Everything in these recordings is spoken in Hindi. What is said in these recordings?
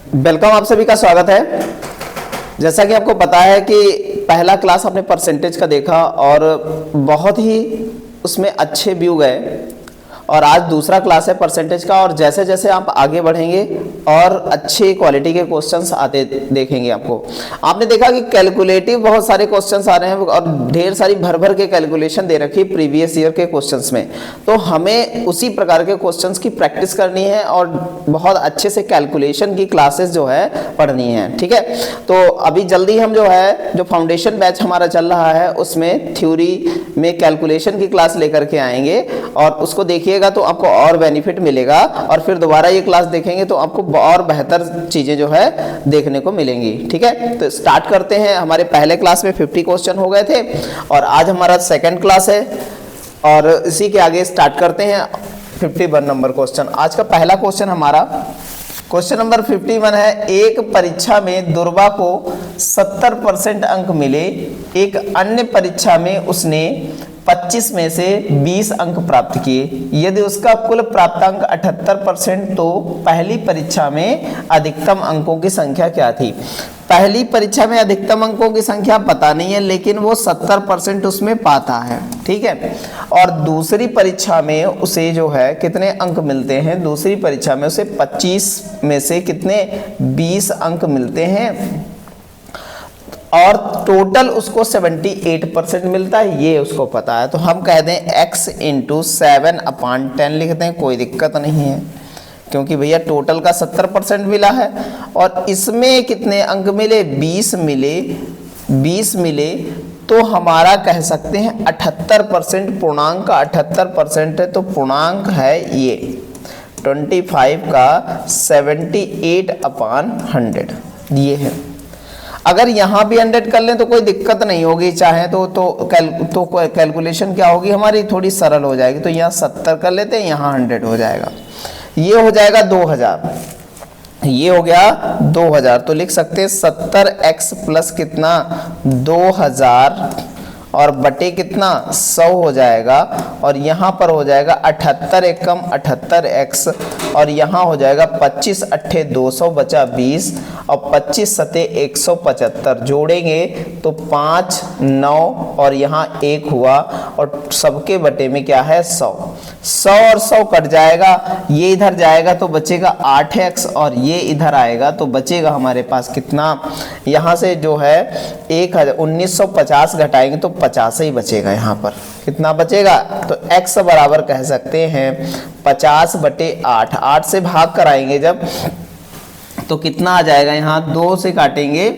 वेलकम, आप सभी का स्वागत है। जैसा कि आपको पता है कि पहला क्लास आपने परसेंटेज का देखा और बहुत ही उसमें अच्छे व्यू गए, और आज दूसरा क्लास है परसेंटेज का। और जैसे जैसे आप आगे बढ़ेंगे और अच्छी क्वालिटी के क्वेश्चंस आते देखेंगे। आपने देखा कि कैलकुलेटिव बहुत सारे क्वेश्चंस आ रहे हैं और ढेर सारी भर भर के कैलकुलेशन दे रखी है प्रीवियस ईयर के क्वेश्चंस में। तो हमें उसी प्रकार के क्वेश्चंस की प्रैक्टिस करनी है और बहुत अच्छे से कैलकुलेशन की क्लासेस जो है पढ़नी है, ठीक है। तो अभी जल्दी हम जो फाउंडेशन बैच हमारा चल रहा है उसमें थ्योरी में कैलकुलेशन की क्लास लेकर के आएंगे, और उसको देखिए तो आपको और बेनिफिट मिलेगा, और फिर दोबारा ये क्लास देखेंगे तो आपको और बेहतर चीजें जो है देखने को मिलेंगी, ठीक है। तो स्टार्ट करते हैं। हमारे पहले क्लास में 50 क्वेश्चन हो गए थे और आज हमारा सेकंड क्लास है, और इसी के आगे स्टार्ट करते हैं 51 नंबर क्वेश्चन। आज का पहला क्वेश्चन हमारा क्वेश्चन नंबर 51 है। एक परीक्षा में दुर्वा को 70% अंक मिले, एक अन्य परीक्षा में उसने 25 में से 20 अंक प्राप्त किए। यदि उसका कुल प्राप्तांक 78% तो पहली परीक्षा में अधिकतम अंकों की संख्या क्या थी? पहली परीक्षा में अधिकतम अंकों की संख्या पता नहीं है, लेकिन वो 70% उसमें पाता है, ठीक है। और दूसरी परीक्षा में उसे जो है कितने अंक मिलते हैं? दूसरी परीक्षा में उसे 25 में से कितने 20 अंक मिलते हैं, और टोटल उसको 78% मिलता है, ये उसको पता है। तो हम कह दें x इंटू 7/10 लिखते हैं, कोई दिक्कत नहीं है, क्योंकि भैया टोटल का 70% मिला है और इसमें कितने अंक मिले? 20 मिले। तो हमारा कह सकते हैं 78%, पूर्णांक का 78% है, तो पूर्णांक है ये 25 का 78/100, ये है। अगर यहाँ भी 100 कर लें तो कोई दिक्कत नहीं होगी, चाहे तो कैलकुलेशन क्या होगी हमारी, थोड़ी सरल हो जाएगी। तो यहाँ 70 कर लेते हैं, यहाँ 100 हो जाएगा, ये हो जाएगा 2000, ये हो गया 2000। तो लिख सकते हैं 70x प्लस कितना 2000 और बटे कितना 100 हो जाएगा, और यहाँ पर हो जाएगा 78 एकम 78x, और यहाँ हो जाएगा 25 अट्ठे 200 बचा 20, और 25 सते 175 जोड़ेंगे तो 5 9 और यहाँ 1 हुआ, और सबके बटे में क्या है 100 और 100 कट जाएगा, ये इधर जाएगा तो बचेगा 8x, और ये इधर आएगा तो बचेगा हमारे पास कितना, यहाँ से जो है 1950 घटाएंगे तो 50 ही बचेगा। यहाँ पर कितना बचेगा? तो x बराबर कह सकते हैं 50/8। 8 से भाग कराएंगे जब तो कितना आ जाएगा, यहाँ 2 से काटेंगे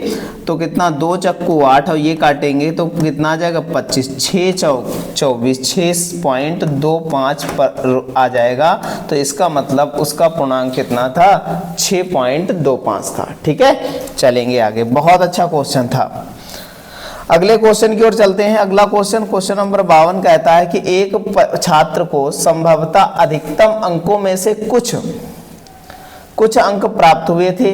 तो कितना 2 चक्कू 8, और ये काटेंगे तो कितना आ जाएगा 25, 6 चौक 24, 6.25 पर आ जाएगा। तो इसका मतलब उसका पूर्णांक कितना था? 6.25 था, ठीक है। चलेंगे आगे, बहुत अच्छा क्वेश्चन था। अगले क्वेश्चन की ओर चलते हैं। अगला क्वेश्चन नंबर 52 कहता है कि एक छात्र को संभवतः अधिकतम अंकों में से कुछ अंक प्राप्त हुए थे।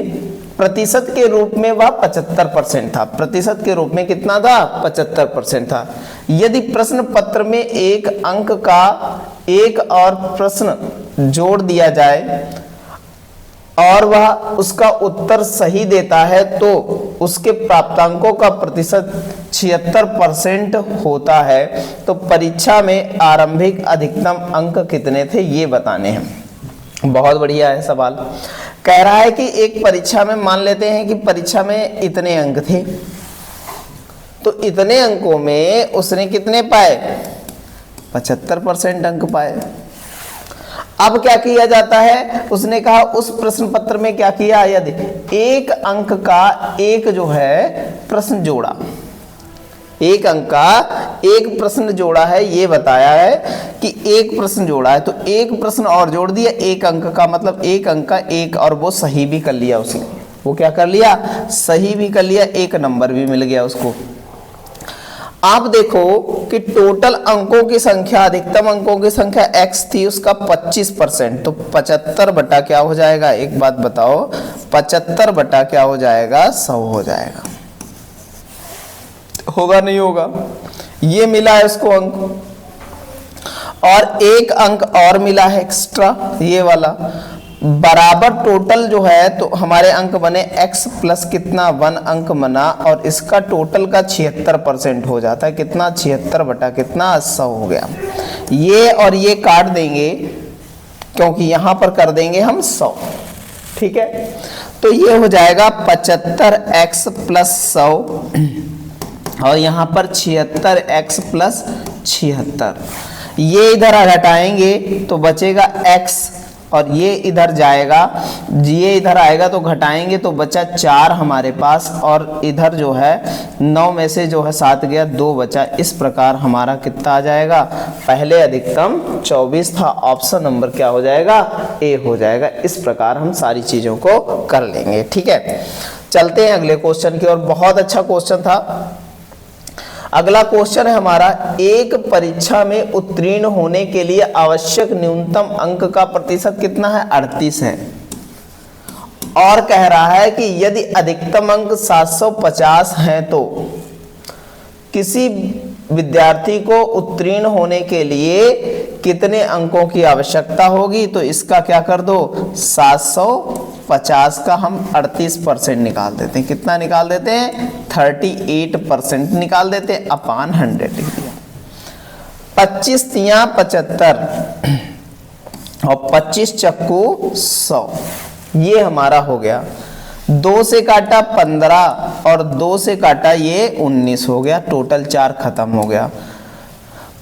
प्रतिशत के रूप में वह 75% था। प्रतिशत के रूप में कितना था? 75% था। यदि प्रश्न पत्र में एक अंक का एक और प्रश्न जोड़ दिया जाए और वह उसका उत्तर सही देता है तो उसके प्राप्तांकों का प्रतिशत 76% होता है। तो परीक्षा में आरंभिक अधिकतम अंक कितने थे, ये बताने हैं। बहुत बढ़िया है सवाल। कह रहा है कि एक परीक्षा में, मान लेते हैं कि परीक्षा में इतने अंक थे, तो इतने अंकों में उसने कितने पाए? 75% अंक पाए। अब क्या किया जाता है? उसने कहा उस प्रश्न पत्र में क्या किया, यदि एक अंक का एक जो है प्रश्न जोड़ा, एक अंक का एक प्रश्न जोड़ा है, ये बताया है कि एक प्रश्न जोड़ा है, तो एक प्रश्न और जोड़ दिया एक अंक का, मतलब एक अंक का एक, और वो सही भी कर लिया उसने। वो क्या कर लिया? सही भी कर लिया, एक नंबर भी मिल गया उसको। आप देखो कि टोटल अंकों की संख्या, अधिकतम अंकों की संख्या x थी, उसका 25%, तो 75 बटा क्या हो जाएगा? एक बात बताओ, 75 बटा क्या हो जाएगा? 100 हो जाएगा। होगा नहीं होगा? ये मिला है उसको अंक, और एक अंक और मिला है एक्स्ट्रा, ये वाला। बराबर टोटल जो है तो हमारे अंक बने x प्लस कितना 1 अंक बना और इसका टोटल का 76% हो जाता है। कितना 76 बटा कितना 100 हो गया। ये और ये काट देंगे क्योंकि यहां पर कर देंगे हम 100। ठीक है, तो ये हो जाएगा 75x प्लस 100 और यहाँ पर 76x प्लस 76। ये इधर घटाएंगे तो बचेगा x और ये इधर जाएगा, ये इधर आएगा तो घटाएंगे तो बचा 4 हमारे पास और इधर जो है 9 में से जो है 7 गया 2 बचा। इस प्रकार हमारा कितना आ जाएगा, पहले अधिकतम 24 था, ऑप्शन नंबर क्या हो जाएगा, ए हो जाएगा। इस प्रकार हम सारी चीजों को कर लेंगे। ठीक है, चलते हैं अगले क्वेश्चन की ओर। बहुत अच्छा क्वेश्चन था। अगला क्वेश्चन है हमारा, एक परीक्षा में उत्तीर्ण होने के लिए आवश्यक न्यूनतम अंक का प्रतिशत कितना है, 38 है। और कह रहा है कि यदि अधिकतम अंक 750 हैं तो किसी विद्यार्थी को उत्तीर्ण होने के लिए कितने अंकों की आवश्यकता होगी। तो इसका क्या कर दो, 750 का हम 38% निकाल देते हैं। कितना निकाल देते हैं, 38% निकाल देते हैं अपान 100। 25 तिया 75 और 25 चक्कू 100, ये हमारा हो गया। 2 से काटा 15 और 2 से काटा ये 19 हो गया। टोटल 4 खत्म हो गया।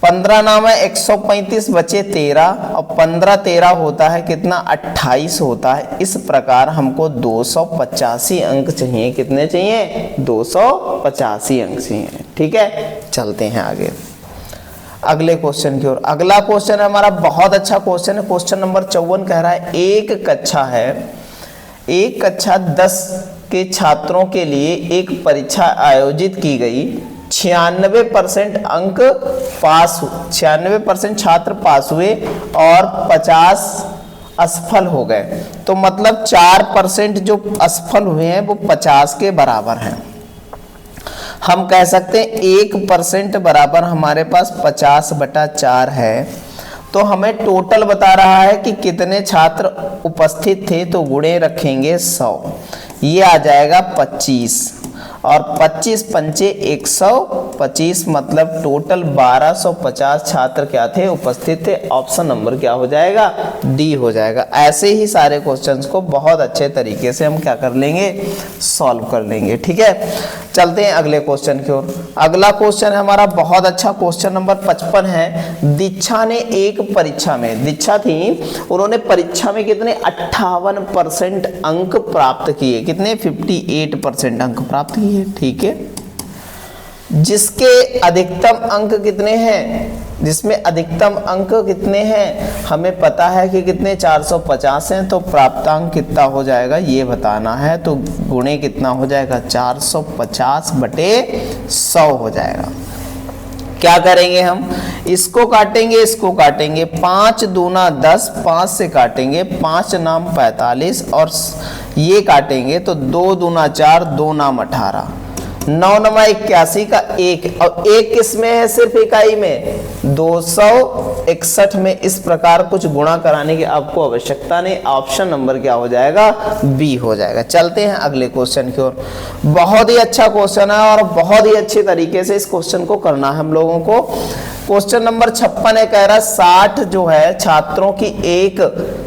15 नाम है 135 बचे 13 और 15 13 होता है कितना, 28 होता है। इस प्रकार हमको 285 अंक चाहिए। कितने चाहिए, 285 अंक चाहिए। ठीक है, चलते हैं आगे अगले क्वेश्चन की ओर। अगला क्वेश्चन है हमारा, बहुत अच्छा क्वेश्चन है। क्वेश्चन नंबर 54 कह रहा है, एक कक्षा 10 के छात्रों के लिए एक परीक्षा आयोजित की गई। 96% अंक पास, 96% छात्र पास हुए और 50 असफल हो गए। तो मतलब 4% जो असफल हुए हैं वो 50 के बराबर हैं। हम कह सकते हैं 1% बराबर हमारे पास 50/4 है। तो हमें टोटल बता रहा है कि कितने छात्र उपस्थित थे, तो गुणे रखेंगे 100, ये आ जाएगा 25 और 25 पंचे 125, मतलब टोटल 1250 छात्र क्या थे, उपस्थित थे। ऑप्शन नंबर क्या हो जाएगा, डी हो जाएगा। ऐसे ही सारे क्वेश्चंस को बहुत अच्छे तरीके से हम क्या कर लेंगे, सॉल्व कर लेंगे। ठीक है, चलते हैं अगले क्वेश्चन की ओर। अगला क्वेश्चन है हमारा बहुत अच्छा, क्वेश्चन नंबर 55 है। दीक्षा ने एक परीक्षा में, दीक्षा थी, उन्होंने परीक्षा में कितने 58% अंक प्राप्त किए। कितने, 58% अंक प्राप्त किए। ठीक है, जिसके अधिकतम अंक कितने हैं, जिसमें अधिकतम अंक कितने हैं हमें पता है कि कितने 450 हैं। तो प्राप्तांक कितना हो जाएगा ये बताना है। तो गुणे कितना हो जाएगा, 450/100 हो जाएगा। क्या करेंगे हम, इसको काटेंगे, इसको काटेंगे। 5 दूना 10, 5 से काटेंगे, 5 नाम 45 और ये काटेंगे तो 2 दूना 4, 2 नाम 18, 9 नमा 81 का 1 और 1 किस में है, सिर्फ इकाई में 261 में। इस प्रकार कुछ गुणा कराने की आपको आवश्यकता नहीं। ऑप्शन नंबर क्या हो जाएगा, बी हो जाएगा। चलते हैं अगले क्वेश्चन की ओर। बहुत ही अच्छा क्वेश्चन है और बहुत ही अच्छे तरीके से इस क्वेश्चन को करना है हम लोगों को। क्वेश्चन नंबर 56 है, कह रहा है 60 जो है छात्रों की एक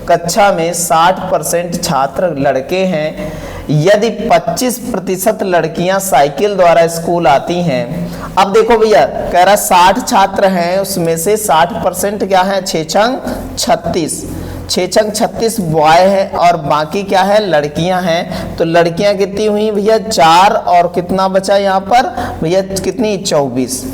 कक्षा में 60% छात्र लड़के हैं। यदि 25% लड़कियां साइकिल द्वारा स्कूल आती हैं। अब देखो भैया, कह रहा 60 छात्र हैं, उसमें से 60% क्या है, 6 छंग 36, 6 छंग 36 बॉय है और बाकी क्या है, लड़कियां हैं। तो लड़कियां कितनी हुई भैया, 4 और कितना बचा यहाँ पर भैया, कितनी 24,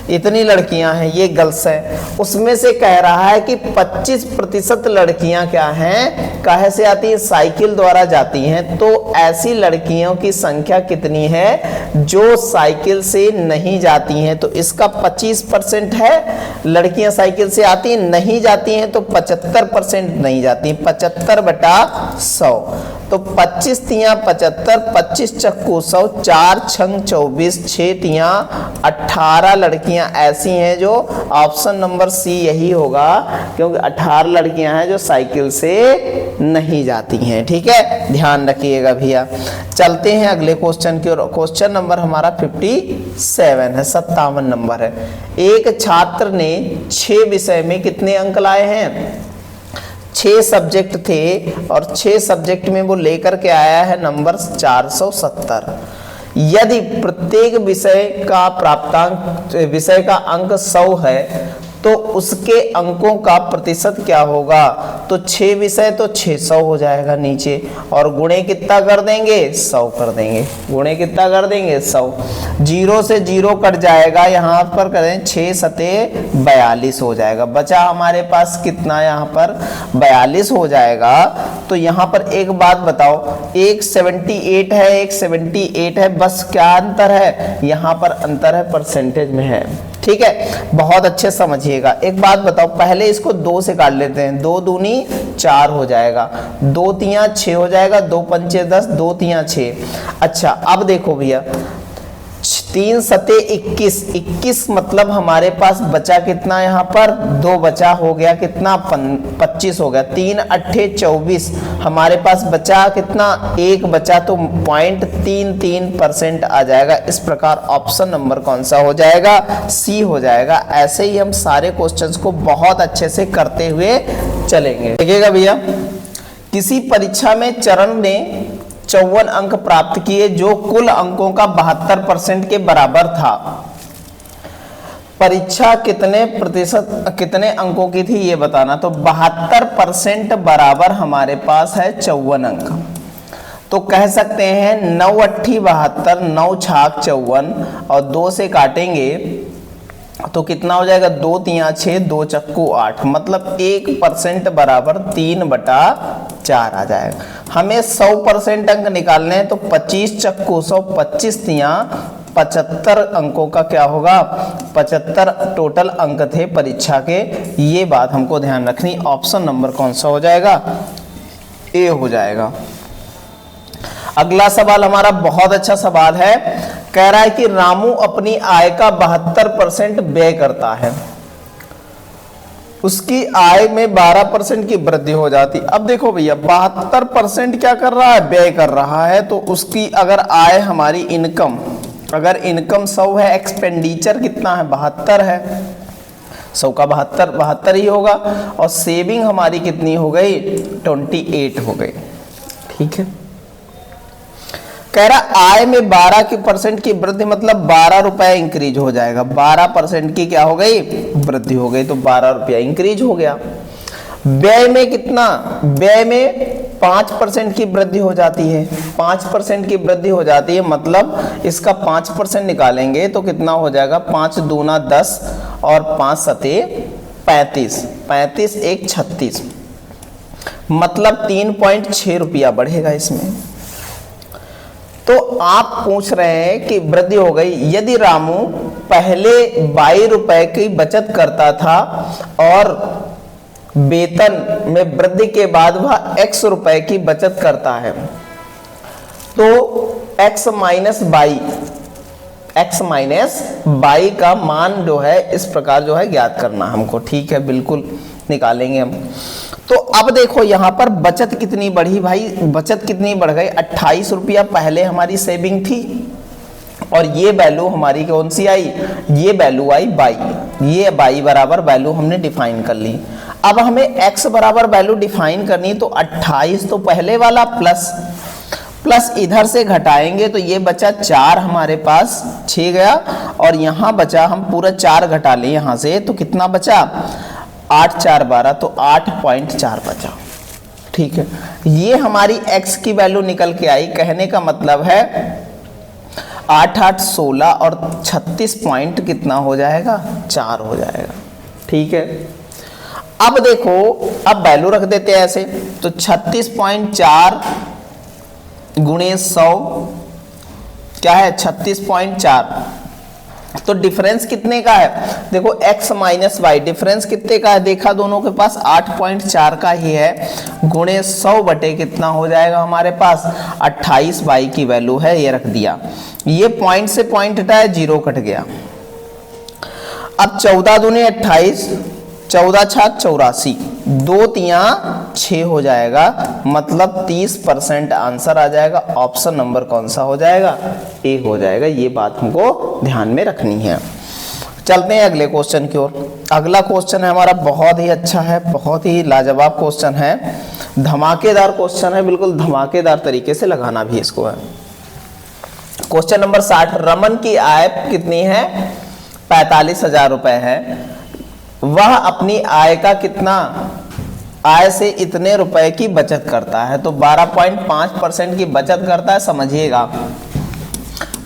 इतनी लड़कियां हैं, ये गर्ल्स हैं। उसमें से कह रहा है कि 25% लड़कियां क्या हैं, काहे से आती हैं, साइकिल द्वारा जाती हैं। तो ऐसी लड़कियों की संख्या कितनी है जो साइकिल से नहीं जाती हैं। तो इसका 25% है, लड़कियां साइकिल से आती हैं, नहीं जाती हैं तो 75% नहीं जाती, 75/100। तो 25 तियां 75, 25 चक्कू 100, 4 छंग 24, 6 तियां 18 लड़कियां ऐसी हैं जो ऑप्शन नंबर सी यही होगा, क्योंकि 18 लड़कियां हैं जो साइकिल से नहीं जाती हैं। ठीक है, ध्यान रखिएगा भैया। चलते हैं अगले क्वेश्चन की ओर। क्वेश्चन नंबर हमारा 57 है, 57 नंबर है। एक छात्र ने 6 विषय में कितने अंक लाए हैं? 6 सब्जेक्ट थे और 6 सब्जेक्ट में वो लेकर के आया है नंबर 470। यदि प्रत्येक विषय का अंक 100 है तो उसके अंकों का प्रतिशत क्या होगा? तो 6 विषय तो 600 हो जाएगा नीचे, और गुणे कितना कर देंगे? 100 कर देंगे। गुणे कितना कर देंगे? 100। 0 से 0 कट जाएगा, यहाँ पर करें 6 सते 42 हो जाएगा। बचा हमारे पास कितना? यहाँ पर 42 हो जाएगा। तो यहाँ पर एक बात बताओ, एक 78 है, एक 78 है, बस क्या अंतर है? यहाँ पर अंतर है परसेंटेज में है। ठीक है, बहुत अच्छे समझिएगा। एक बात बताओ, पहले इसको 2 से काट लेते हैं। 2 दूनी 4 हो जाएगा, 2 तियां 6 हो जाएगा, 2 पंचे 10, 2 तियां 6। अच्छा, अब देखो भैया, 3 सते 21, 21 मतलब हमारे पास बचा कितना? यहाँ पर 2 बचा, हो गया कितना? 25 हो गया। 3 अट्ठे 24, हमारे पास बचा कितना? 1 बचा, तो 0.33% आ जाएगा। इस प्रकार ऑप्शन नंबर कौन सा हो जाएगा? सी हो जाएगा। ऐसे ही हम सारे क्वेश्चंस को बहुत अच्छे से करते हुए चलेंगे। देखिएगा भैया, किसी परीक्षा में चरण ने 54 अंक प्राप्त किए जो कुल अंकों का 72% के बराबर था। परीक्षा कितने अंकों की थी ये बताना। तो 72% बराबर हमारे पास है 54 अंक। तो कह सकते हैं 9 अट्ठी 72, 9 छाक 54, और 2 से काटेंगे तो कितना हो जाएगा? 2 तियां 6, 2 चक्कू 8, मतलब 1% बराबर 3/4 आ जाएगा। हमें 100% अंक निकालने हैं, तो 25 चक्कू 100, 25 तियां 75 अंकों का क्या होगा? 75 टोटल अंक थे परीक्षा के। ये बात हमको ध्यान रखनी। ऑप्शन नंबर कौन सा हो जाएगा? ए हो जाएगा। अगला सवाल हमारा बहुत अच्छा सवाल है। कह रहा है कि रामू अपनी आय का 72% व्यय करता है, उसकी आय में 12% की वृद्धि हो जाती। अब देखो भैया, 72% क्या कर रहा है? व्यय कर रहा है। तो उसकी अगर आय हमारी इनकम, अगर इनकम 100 है, एक्सपेंडिचर कितना है? 72 है। 100 का 72 ही होगा। और सेविंग हमारी कितनी हो गई? 28 हो गई। ठीक है, कह रहा आय में 12% की वृद्धि, मतलब 12 रुपए इंक्रीज हो जाएगा। 12% की क्या हो गई? वृद्धि हो गई, तो 12 रुपया इंक्रीज हो गया। व्यय में कितना? व्यय में 5% की वृद्धि हो जाती है। 5% की वृद्धि हो जाती है, मतलब इसका 5% निकालेंगे तो कितना हो जाएगा? 5 दूना 10 और 5 सते 35, 35 1 36, मतलब 3.6 रुपया बढ़ेगा इसमें। तो आप पूछ रहे हैं कि वृद्धि हो गई। यदि रामू पहले 22 रुपए की बचत करता था और वेतन में वृद्धि के बाद वह x रुपए की बचत करता है, तो x माइनस 22 का मान जो है इस प्रकार जो है ज्ञात करना हमको। ठीक है, बिल्कुल निकालेंगे हम। तो अब देखो यहाँ पर बचत कितनी बढ़ी भाई? बचत कितनी बढ़ गई? 28 रुपया पहले हमारी सेविंग थी, और ये वैल्यू हमारी कौन सी आई? ये वैल्यू आई 22। ये 22 बराबर वैल्यू हमने डिफाइन कर ली। अब हमें x बराबर वैल्यू डिफाइन करनी, तो 28 तो पहले वाला प्लस इधर से घटाएंगे तो ये बचा 4 हमारे पास, 6 गया, और यहाँ बचा, हम पूरा 4 घटा लें यहाँ से, तो कितना बचा? 8 4 12, तो 8.4 बचा। ठीक है, ये हमारी x की वैल्यू निकल के आई। कहने का मतलब है 8 8 16 और 36 पॉइंट कितना हो जाएगा? 4 हो जाएगा। ठीक है, अब देखो, अब वैल्यू रख देते हैं ऐसे, तो 36.4 गुणे 100 क्या है? 36.4 तो डिफरेंस कितने का है, देखो x माइनस वाई, डिफरेंस कितने का है, देखा दोनों के पास 8.4 का ही है, गुणे 100 बटे कितना हो जाएगा हमारे पास 28 वाई की वैल्यू है, ये रख दिया। ये पॉइंट से पॉइंट हटाया, 0 कट गया। अब 14 दूनी 28, 14 छाक 84, 2 तिया 6 हो जाएगा, मतलब 30% आंसर आ जाएगा। ऑप्शन नंबर कौन सा हो जाएगा, ए हो जाएगा। ये बात हमको ध्यान में रखनी है। चलते हैं अगले क्वेश्चन की ओर। अगला क्वेश्चन है हमारा बहुत ही अच्छा है, बहुत ही लाजवाब क्वेश्चन है, धमाकेदार क्वेश्चन है, बिल्कुल धमाकेदार तरीके से लगाना भी इसको है। क्वेश्चन नंबर 60, रमन की आय कितनी है, 45,000 रुपए है। वह अपनी आय का कितना, आय से इतने रुपए की बचत करता है, तो 12.5% की बचत करता है। समझिएगा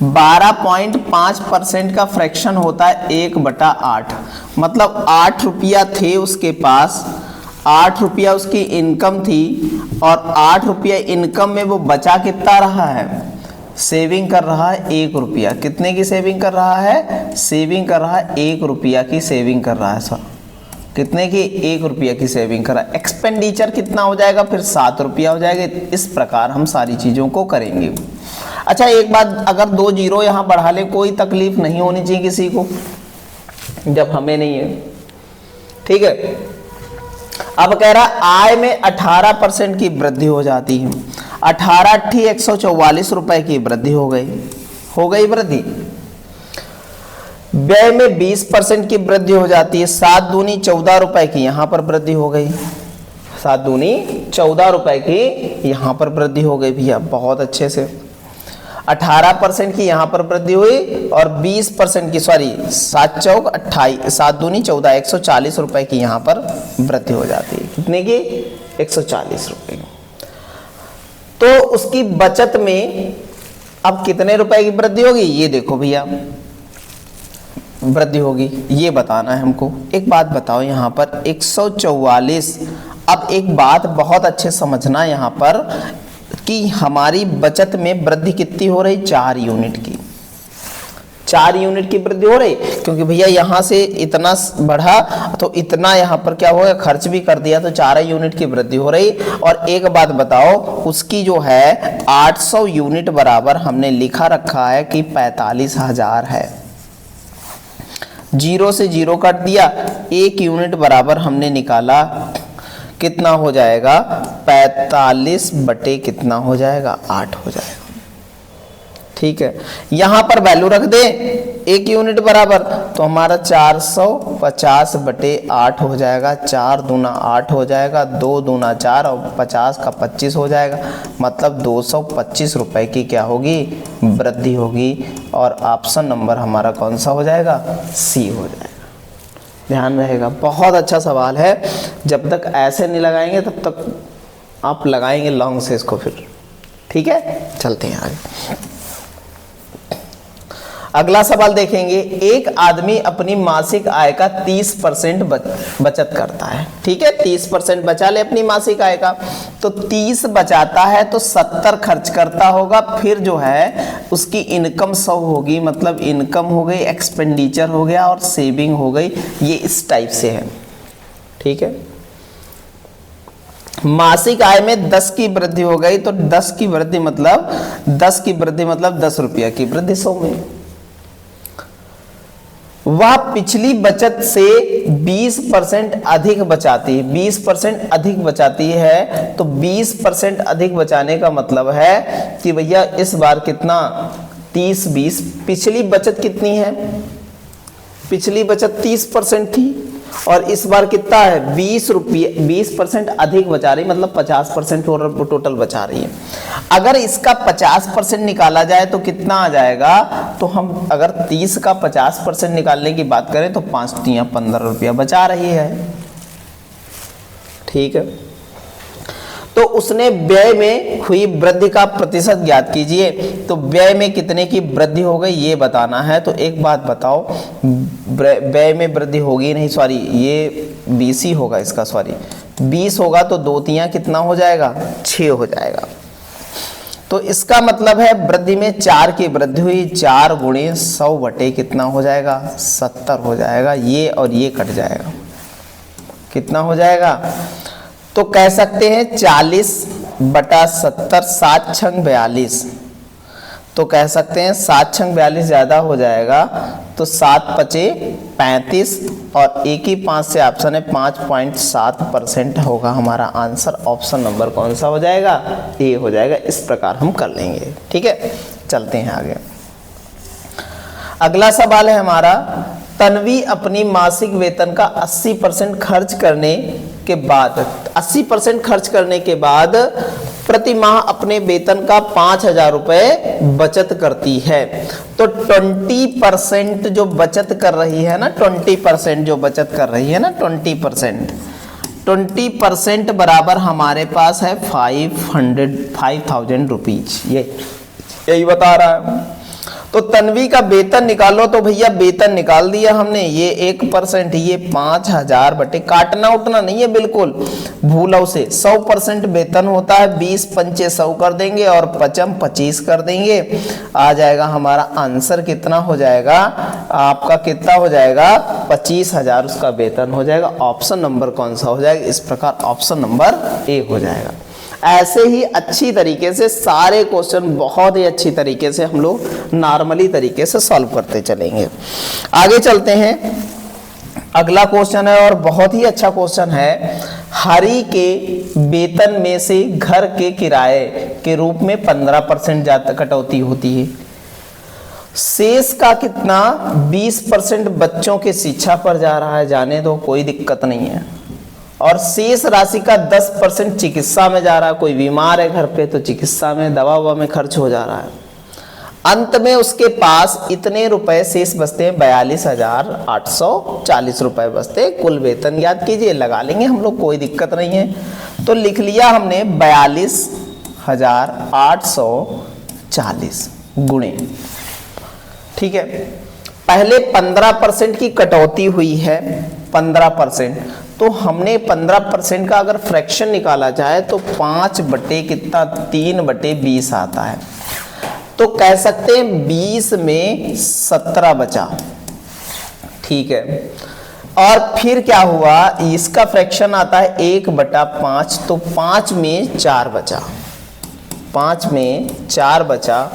12.5% का फ्रैक्शन होता है 1/8, मतलब 8 रुपया थे उसके पास, 8 रुपया उसकी इनकम थी, और 8 रुपया इनकम में वो बचा कितना रहा है, सेविंग कर रहा है 1 रुपया। कितने की सेविंग कर रहा है, सेविंग कर रहा है 1 रुपया की सेविंग कर रहा है। सर कितने की, 1 रुपया की सेविंग कर रहा है। एक्सपेंडिचर कितना हो जाएगा, फिर 7 रुपया हो जाएगा। इस प्रकार हम सारी चीज़ों को करेंगे। अच्छा एक बात, अगर 2 जीरो यहाँ बढ़ा ले, कोई तकलीफ नहीं होनी चाहिए किसी को, जब हमें नहीं है, ठीक है। अब कह रहा आय में 18% की वृद्धि हो जाती है, 18 144 रुपए की वृद्धि हो गई वृद्धि। व्यय में 20% की वृद्धि हो जाती है, 7 दूनी 14 रुपए की यहां पर वृद्धि हो गई, 7 दूनी 14 रुपए की यहां पर वृद्धि हो गई भैया, बहुत अच्छे से। 18% की यहां पर वृद्धि हुई, और 20% की, सॉरी 7 चौक 28, 7 दूनी 14, 140 रुपए की यहां पर वृद्धि हो जाती है। कितने की, 140 रुपए की। तो उसकी बचत में अब कितने रुपए की वृद्धि होगी, ये देखो भैया वृद्धि होगी, ये बताना है हमको। एक बात बताओ यहाँ पर 144, अब एक बात बहुत अच्छे समझना यहाँ पर कि हमारी बचत में वृद्धि कितनी हो रही, 4 यूनिट की, 4 यूनिट की वृद्धि हो रही, क्योंकि भैया यहाँ से इतना बढ़ा तो इतना यहाँ पर क्या होगा, खर्च भी कर दिया, तो 4 यूनिट की वृद्धि हो रही। और एक बात बताओ, उसकी जो है 800 यूनिट बराबर हमने लिखा रखा है कि 45,000 है, 0 से 0 काट दिया, 1 यूनिट बराबर हमने निकाला, कितना हो जाएगा, 45 बटे कितना हो जाएगा, 8 हो जाएगा। ठीक है, यहां पर वैल्यू रख दे 1 यूनिट बराबर, तो हमारा 450 बटे 8 हो जाएगा, 4 दूना 8 हो जाएगा, 2 दूना 4 और 50 का 25 हो जाएगा, मतलब 225 रुपए की क्या होगी, वृद्धि होगी। और ऑप्शन नंबर हमारा कौन सा हो जाएगा, सी हो जाएगा। ध्यान रहेगा, बहुत अच्छा सवाल है। जब तक ऐसे नहीं लगाएंगे तब तक आप लगाएंगे लॉन्ग से इसको फिर, ठीक है। चलते हैं आगे। अगला सवाल देखेंगे, एक आदमी अपनी मासिक आय का 30% बचत करता है, ठीक है, 30% बचा ले अपनी मासिक आय का, तो 30 बचाता है तो 70 खर्च करता होगा, फिर जो है उसकी इनकम 100 होगी, मतलब इनकम हो गई, एक्सपेंडिचर हो गया और सेविंग हो गई। ये इस टाइप से है, ठीक है। मासिक आय में 10 की वृद्धि हो गई, तो 10 की वृद्धि मतलब 10 रुपया की वृद्धि 100 में। वह पिछली बचत से 20% अधिक बचाती है, 20% अधिक बचाती है, तो 20% अधिक बचाने का मतलब है कि भैया इस बार कितना, 30-20, पिछली बचत कितनी है, पिछली बचत 30% थी, और इस बार कितना है, 20 रुपये, 20% अधिक बचा रही, मतलब 50% टोटल बचा रही है। अगर इसका 50% निकाला जाए तो कितना आ जाएगा, तो हम अगर 30 का 50% निकालने की बात करें तो 5 या 15 रुपया बचा रही है, ठीक है। तो उसने व्यय में हुई वृद्धि का प्रतिशत ज्ञात कीजिए, तो व्यय में कितने की वृद्धि हो गई ये बताना है। तो एक बात बताओ, व्यय में वृद्धि होगी नहीं, सॉरी ये 20 ही होगा इसका, सॉरी 20 होगा तो 2 तिया कितना हो जाएगा, 6 हो जाएगा। तो इसका मतलब है वृद्धि में 4 की वृद्धि हुई, 4 गुणे 100 बटे कितना हो जाएगा, 70 हो जाएगा। ये और ये कट जाएगा, कितना हो जाएगा, तो कह सकते हैं 40 बटा 70, 7 छंग 42, तो कह सकते हैं 7 छंग 42 ज़्यादा हो जाएगा, तो 7 पचे 35 और एक ही 5 से ऑप्शन है, 5.7% होगा हमारा आंसर। ऑप्शन नंबर कौन सा हो जाएगा, ए हो जाएगा। इस प्रकार हम कर लेंगे, ठीक है। चलते हैं आगे। अगला सवाल है हमारा, तन्वी अपनी मासिक वेतन का 80% खर्च करने के बाद 80% खर्च करने के बाद प्रति माह अपने वेतन का 5,000 रुपए बचत करती है। तो 20% जो बचत कर रही है ना, 20% जो बचत कर रही है ना, 20% बराबर हमारे पास है 5,000 रुपीज, यही बता रहा है। तो तन्वी का वेतन निकालो, तो भैया वेतन निकाल दिया हमने, ये 1%, ये 5,000 बटे, काटना उठना नहीं है बिल्कुल भूलो से। 100% वेतन होता है, 20 पंचे 100 कर देंगे और 55 25 कर देंगे, आ जाएगा हमारा आंसर कितना हो जाएगा, आपका कितना हो जाएगा, 25,000 उसका वेतन हो जाएगा। ऑप्शन नंबर कौन सा हो जाएगा, इस प्रकार ऑप्शन नंबर ए हो जाएगा। ऐसे ही अच्छी तरीके से सारे क्वेश्चन बहुत ही अच्छी तरीके से हम लोग नॉर्मली तरीके से सॉल्व करते चलेंगे। आगे चलते हैं, अगला क्वेश्चन है और बहुत ही अच्छा क्वेश्चन है। हरि के वेतन में से घर के किराए के रूप में 15% ज्यादा कटौती होती है, शेष का कितना 20% बच्चों की शिक्षा पर जा रहा है, जाने दो कोई दिक्कत नहीं है, और शेष राशि का 10% चिकित्सा में जा रहा है, कोई बीमार है घर पे तो चिकित्सा में दवा ववा में खर्च हो जा रहा है। अंत में उसके पास इतने रुपए शेष बचते हैं, 42,840 रुपए बचते हैं। कुल वेतन याद कीजिए, लगा लेंगे हम लोग, कोई दिक्कत नहीं है। तो लिख लिया हमने 42,840 गुणे, ठीक है। पहले 15% की कटौती हुई है, 15%, तो हमने 15% का अगर फ्रैक्शन निकाला जाए तो 5 बटे कितना, 3 बटे 20 आता है। तो कह सकते हैं 20 में 17 बचा, ठीक है। और फिर क्या हुआ, इसका फ्रैक्शन आता है 1/5, तो 5 में 4 बचा, 5 में 4 बचा,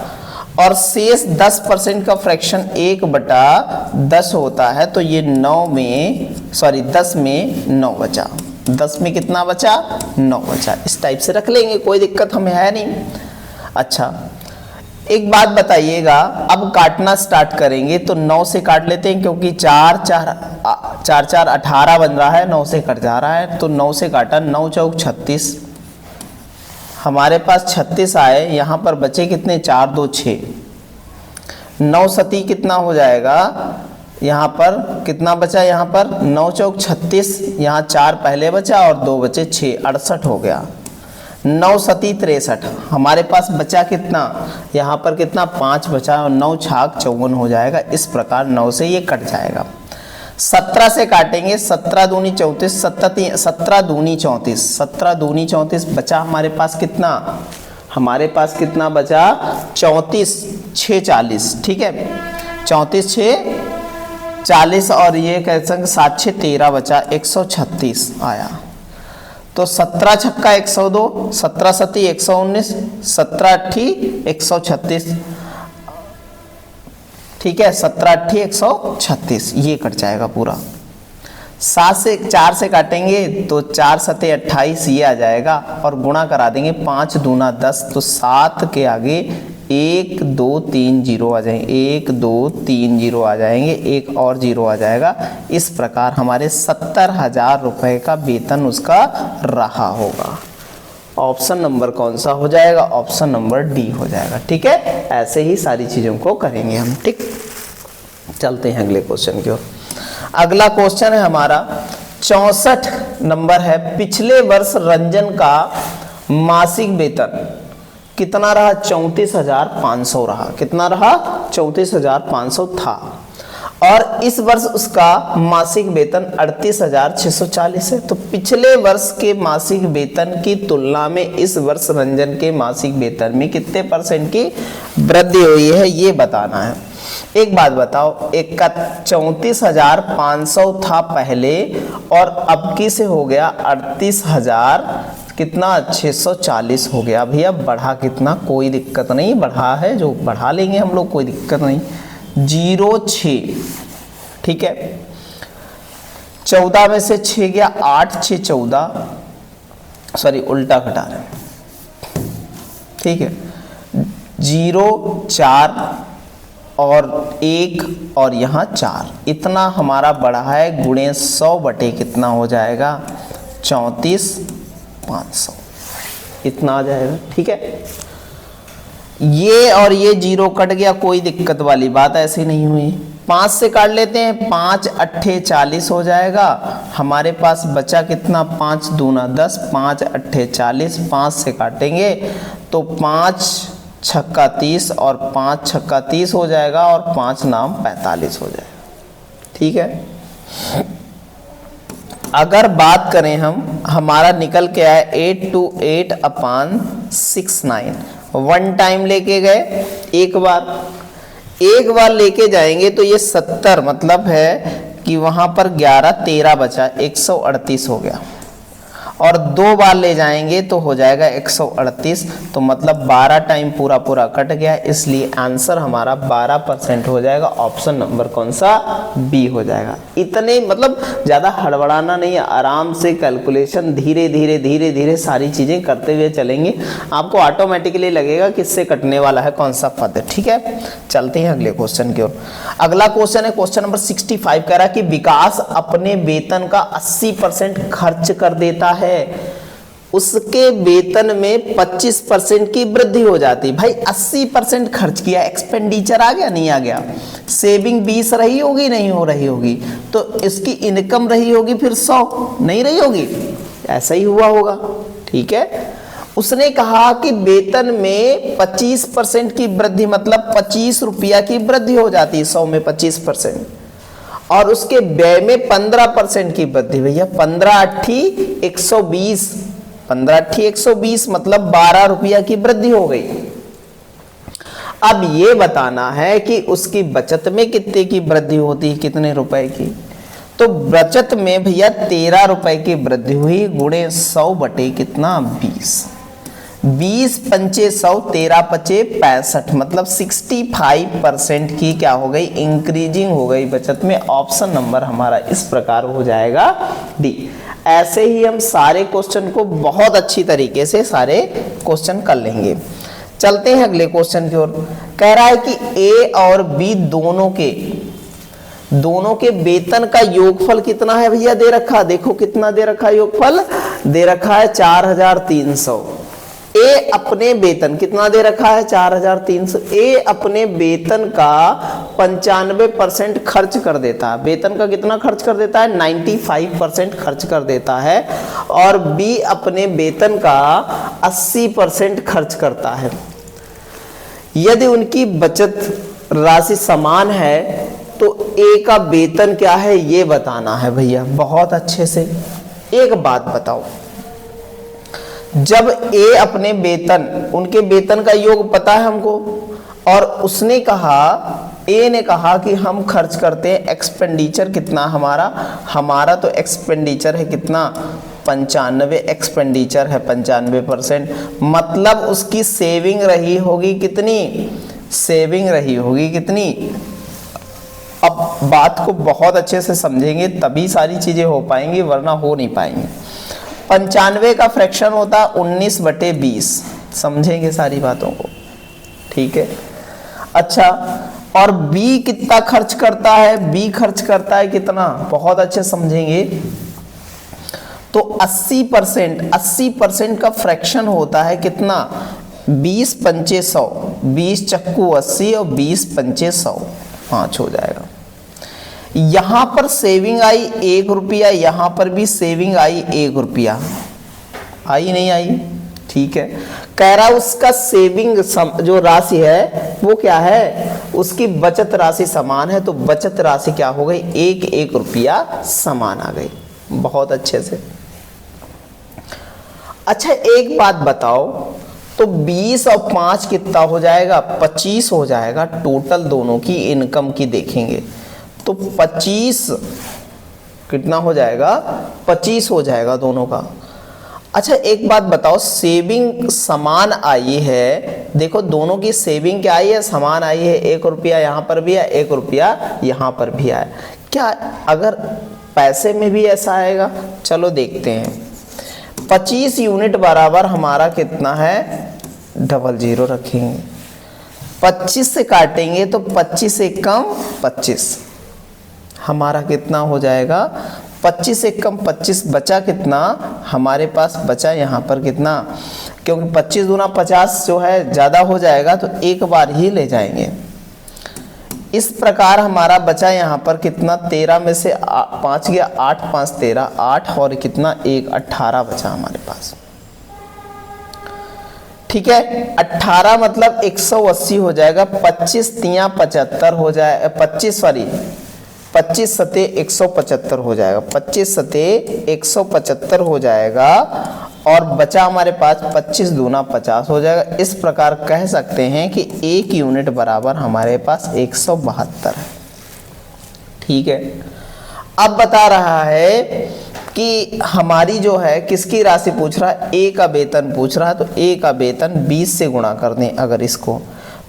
और शेष 10% का फ्रैक्शन 1/10 होता है, तो ये 10 में 9 बचा, 10 में कितना बचा, 9 बचा। इस टाइप से रख लेंगे, कोई दिक्कत हमें है नहीं। अच्छा, एक बात बताइएगा, अब काटना स्टार्ट करेंगे तो 9 से काट लेते हैं, क्योंकि 4 4 18 बन रहा है, 9 से कट जा रहा है, तो 9 से काटा, 9 चौक 36, हमारे पास 36 आए, यहाँ पर बचे कितने, 4 2 6, 9 सती कितना हो जाएगा, यहाँ पर कितना बचा, यहाँ पर 9 चौक 36, यहाँ 4 पहले बचा और 2 बचे, 6 68 हो गया। 9 सती 63, हमारे पास बचा कितना, यहाँ पर कितना 5 बचा और 9 छाक 54 हो जाएगा। इस प्रकार 9 से ये कट जाएगा। 17 से काटेंगे, 17 दूनी 34, 17 दूनी 34, 17 दूनी 34 बचा हमारे पास कितना, हमारे पास कितना बचा, 34 6 40, ठीक है, 34 6 40, और ये कह सकते 7 6 13 बचा, 136 आया। तो 17 छक्का 102, 17 सती 119, 17 अट्ठी 136, ठीक है, 17 अट्ठी 136, ये कट जाएगा पूरा। 7 से 4 से काटेंगे तो 4 सते 28, ये आ जाएगा, और गुणा करा देंगे, 5 दूना 10, तो 7 के आगे 1 2 3 0 आ जाएंगे, 1 2 3 0 आ जाएंगे, एक और 0 आ जाएगा। इस प्रकार हमारे 70,000 रुपए का वेतन उसका रहा होगा। ऑप्शन नंबर कौन सा हो जाएगा, ऑप्शन नंबर डी हो जाएगा, ठीक है। ऐसे ही सारी चीजों को करेंगे हम, ठीक। चलते हैं अगले क्वेश्चन की ओर। अगला क्वेश्चन है हमारा 64 नंबर है। पिछले वर्ष रंजन का मासिक वेतन कितना रहा, 34,500 रहा, कितना रहा, 34,500 था, और इस वर्ष उसका मासिक वेतन 38,640 है। तो पिछले वर्ष के मासिक वेतन की तुलना में इस वर्ष रंजन के मासिक वेतन में कितने % की वृद्धि हुई है, ये बताना है। एक बात बताओ, 34,500 था पहले और अब की से हो गया 38,000 कितना 640 हो गया। भैया बढ़ा कितना, कोई दिक्कत नहीं, बढ़ा है जो बढ़ा लेंगे हम लोग, कोई दिक्कत नहीं। 0.6 ठीक है, 14 में से 6 गया, 8 6 14, सॉरी उल्टा घटा रहे हैं, ठीक है। 0 4 और 1 और यहाँ 4, इतना हमारा बढ़ा है, गुणे 100 बटे कितना हो जाएगा 34,500, इतना आ जाएगा, ठीक है। ये और ये 0 कट गया, कोई दिक्कत वाली बात ऐसी नहीं हुई। 5 से काट लेते हैं, 5 8 40 हो जाएगा। हमारे पास बचा कितना, 5 दूना 10, 5 8 40, 5 से काटेंगे तो 5 छक्का 30 और 5 छक्का 30 हो जाएगा और 5 नाम 45 हो जाएगा, ठीक है। अगर बात करें हम, हमारा निकल के आया 828/69, 1 टाइम लेके गए, एक बार लेके जाएंगे तो ये 70, मतलब है कि वहां पर 11 13 बचा, 138 हो गया। और 2 बार ले जाएंगे तो हो जाएगा 138, तो मतलब 12 टाइम पूरा कट गया, इसलिए आंसर हमारा 12% हो जाएगा। ऑप्शन नंबर कौन सा, बी हो जाएगा। इतने मतलब ज़्यादा हड़बड़ाना नहीं है, आराम से कैलकुलेशन धीरे धीरे सारी चीज़ें करते हुए चलेंगे, आपको ऑटोमेटिकली लगेगा किससे कटने वाला है, कौन सा पद है, ठीक है। चलते हैं अगले क्वेश्चन की ओर। अगला क्वेश्चन है क्वेश्चन नंबर 65, कह रहा है कि विकास अपने वेतन का 80% खर्च कर देता है, उसके वेतन में 25% की वृद्धि हो जाती। भाई 80% खर्च किया, एक्सपेंडिचर आ गया नहीं आ गया, सेविंग 20 रही होगी नहीं हो रही होगी, तो इसकी इनकम रही होगी फिर 100 नहीं रही होगी, ऐसा ही हुआ होगा, ठीक है। उसने कहा कि वेतन में 25% की वृद्धि, मतलब 25 रुपया की वृद्धि हो जाती है, 100 में 25%, और उसके व्यय में 15% की वृद्धि। भैया 15 8 120, 15 8 120 मतलब 12 रुपया की वृद्धि हो गई। अब ये बताना है कि उसकी बचत में कितने की वृद्धि होती है, कितने रुपए की। तो बचत में भैया 13 रुपए की वृद्धि हुई, गुणे 100 बटे कितना 20, 20 पंचे 100, 13 पचे 65, मतलब 65% की क्या हो गई, इंक्रीजिंग हो गई बचत में। ऑप्शन नंबर हमारा इस प्रकार हो जाएगा डी। ऐसे ही हम सारे क्वेश्चन को बहुत अच्छी तरीके से सारे क्वेश्चन कर लेंगे। चलते हैं अगले क्वेश्चन की ओर। कह रहा है कि ए और बी दोनों के वेतन का योगफल कितना है। भैया दे रखा, देखो कितना दे रखा है, योगफल दे रखा है 4300। ए अपने वेतन कितना दे रखा है 4300। ए अपने वेतन का 95% खर्च कर देता है। वेतन का कितना खर्च कर देता है, 95% खर्च कर देता है। और बी अपने वेतन का 80% खर्च करता है। यदि उनकी बचत राशि समान है तो ए का वेतन क्या है ये बताना है। भैया बहुत अच्छे से एक बात बताओ, जब ए अपने वेतन, उनके वेतन का योग पता है हमको, और उसने कहा, ए ने कहा कि हम खर्च करते हैं, एक्सपेंडिचर कितना हमारा तो एक्सपेंडिचर है कितना 95, एक्सपेंडिचर है 95%, मतलब उसकी सेविंग रही होगी कितनी, सेविंग रही होगी कितनी। अब बात को बहुत अच्छे से समझेंगे तभी सारी चीजें हो पाएंगी, वरना हो नहीं पाएंगे। 95 का फ्रैक्शन होता है 19/20, समझेंगे सारी बातों को, ठीक है। अच्छा, और बी कितना खर्च करता है, बी खर्च करता है कितना, बहुत अच्छे समझेंगे। तो 80% का फ्रैक्शन होता है कितना, 20 पंचे 100, 20 चक्कू 80 और 20 पंचे 100, 5 हो जाएगा। यहां पर सेविंग आई 1 रुपया, यहां पर भी सेविंग आई 1 रुपया, आई नहीं आई, ठीक है। कह रहा उसका सेविंग जो राशि है वो क्या है, उसकी बचत राशि समान है, तो बचत राशि क्या हो गई, 1 रुपया समान आ गई। बहुत अच्छे से। अच्छा एक बात बताओ, तो 20 और 5 कितना हो जाएगा, 25 हो जाएगा। टोटल दोनों की इनकम की देखेंगे तो 25 कितना हो जाएगा, 25 हो जाएगा दोनों का। अच्छा एक बात बताओ, सेविंग समान आई है, देखो दोनों की सेविंग क्या आई है, समान आई है। 1 रुपया यहाँ पर भी है, 1 रुपया यहाँ पर भी आया। क्या अगर पैसे में भी ऐसा आएगा, चलो देखते हैं। 25 यूनिट बराबर हमारा कितना है, 00 रखेंगे। 25 से काटेंगे तो 25 से कम 25, हमारा कितना हो जाएगा, 25 से कम 25 बचा कितना हमारे पास, बचा यहाँ पर कितना, क्योंकि 25 दूना 50 जो है ज़्यादा हो जाएगा तो एक बार ही ले जाएंगे। इस प्रकार हमारा बचा यहाँ पर कितना, 13 में से 5 गया, 8 5 13, 8 और कितना 1, 18 बचा हमारे पास। ठीक है, 18 मतलब 180 हो जाएगा। 25 तिया 75 हो जाए, 25 सते 175 हो जाएगा, 25 सते 175 हो जाएगा। और बचा हमारे पास 25 दूना 50 हो जाएगा। इस प्रकार कह सकते हैं कि 1 यूनिट बराबर हमारे पास 172 है। ठीक है, अब बता रहा है कि हमारी जो है किसकी राशि पूछ रहा है, ए का वेतन पूछ रहा है। तो ए का वेतन 20 से गुणा कर दें अगर इसको,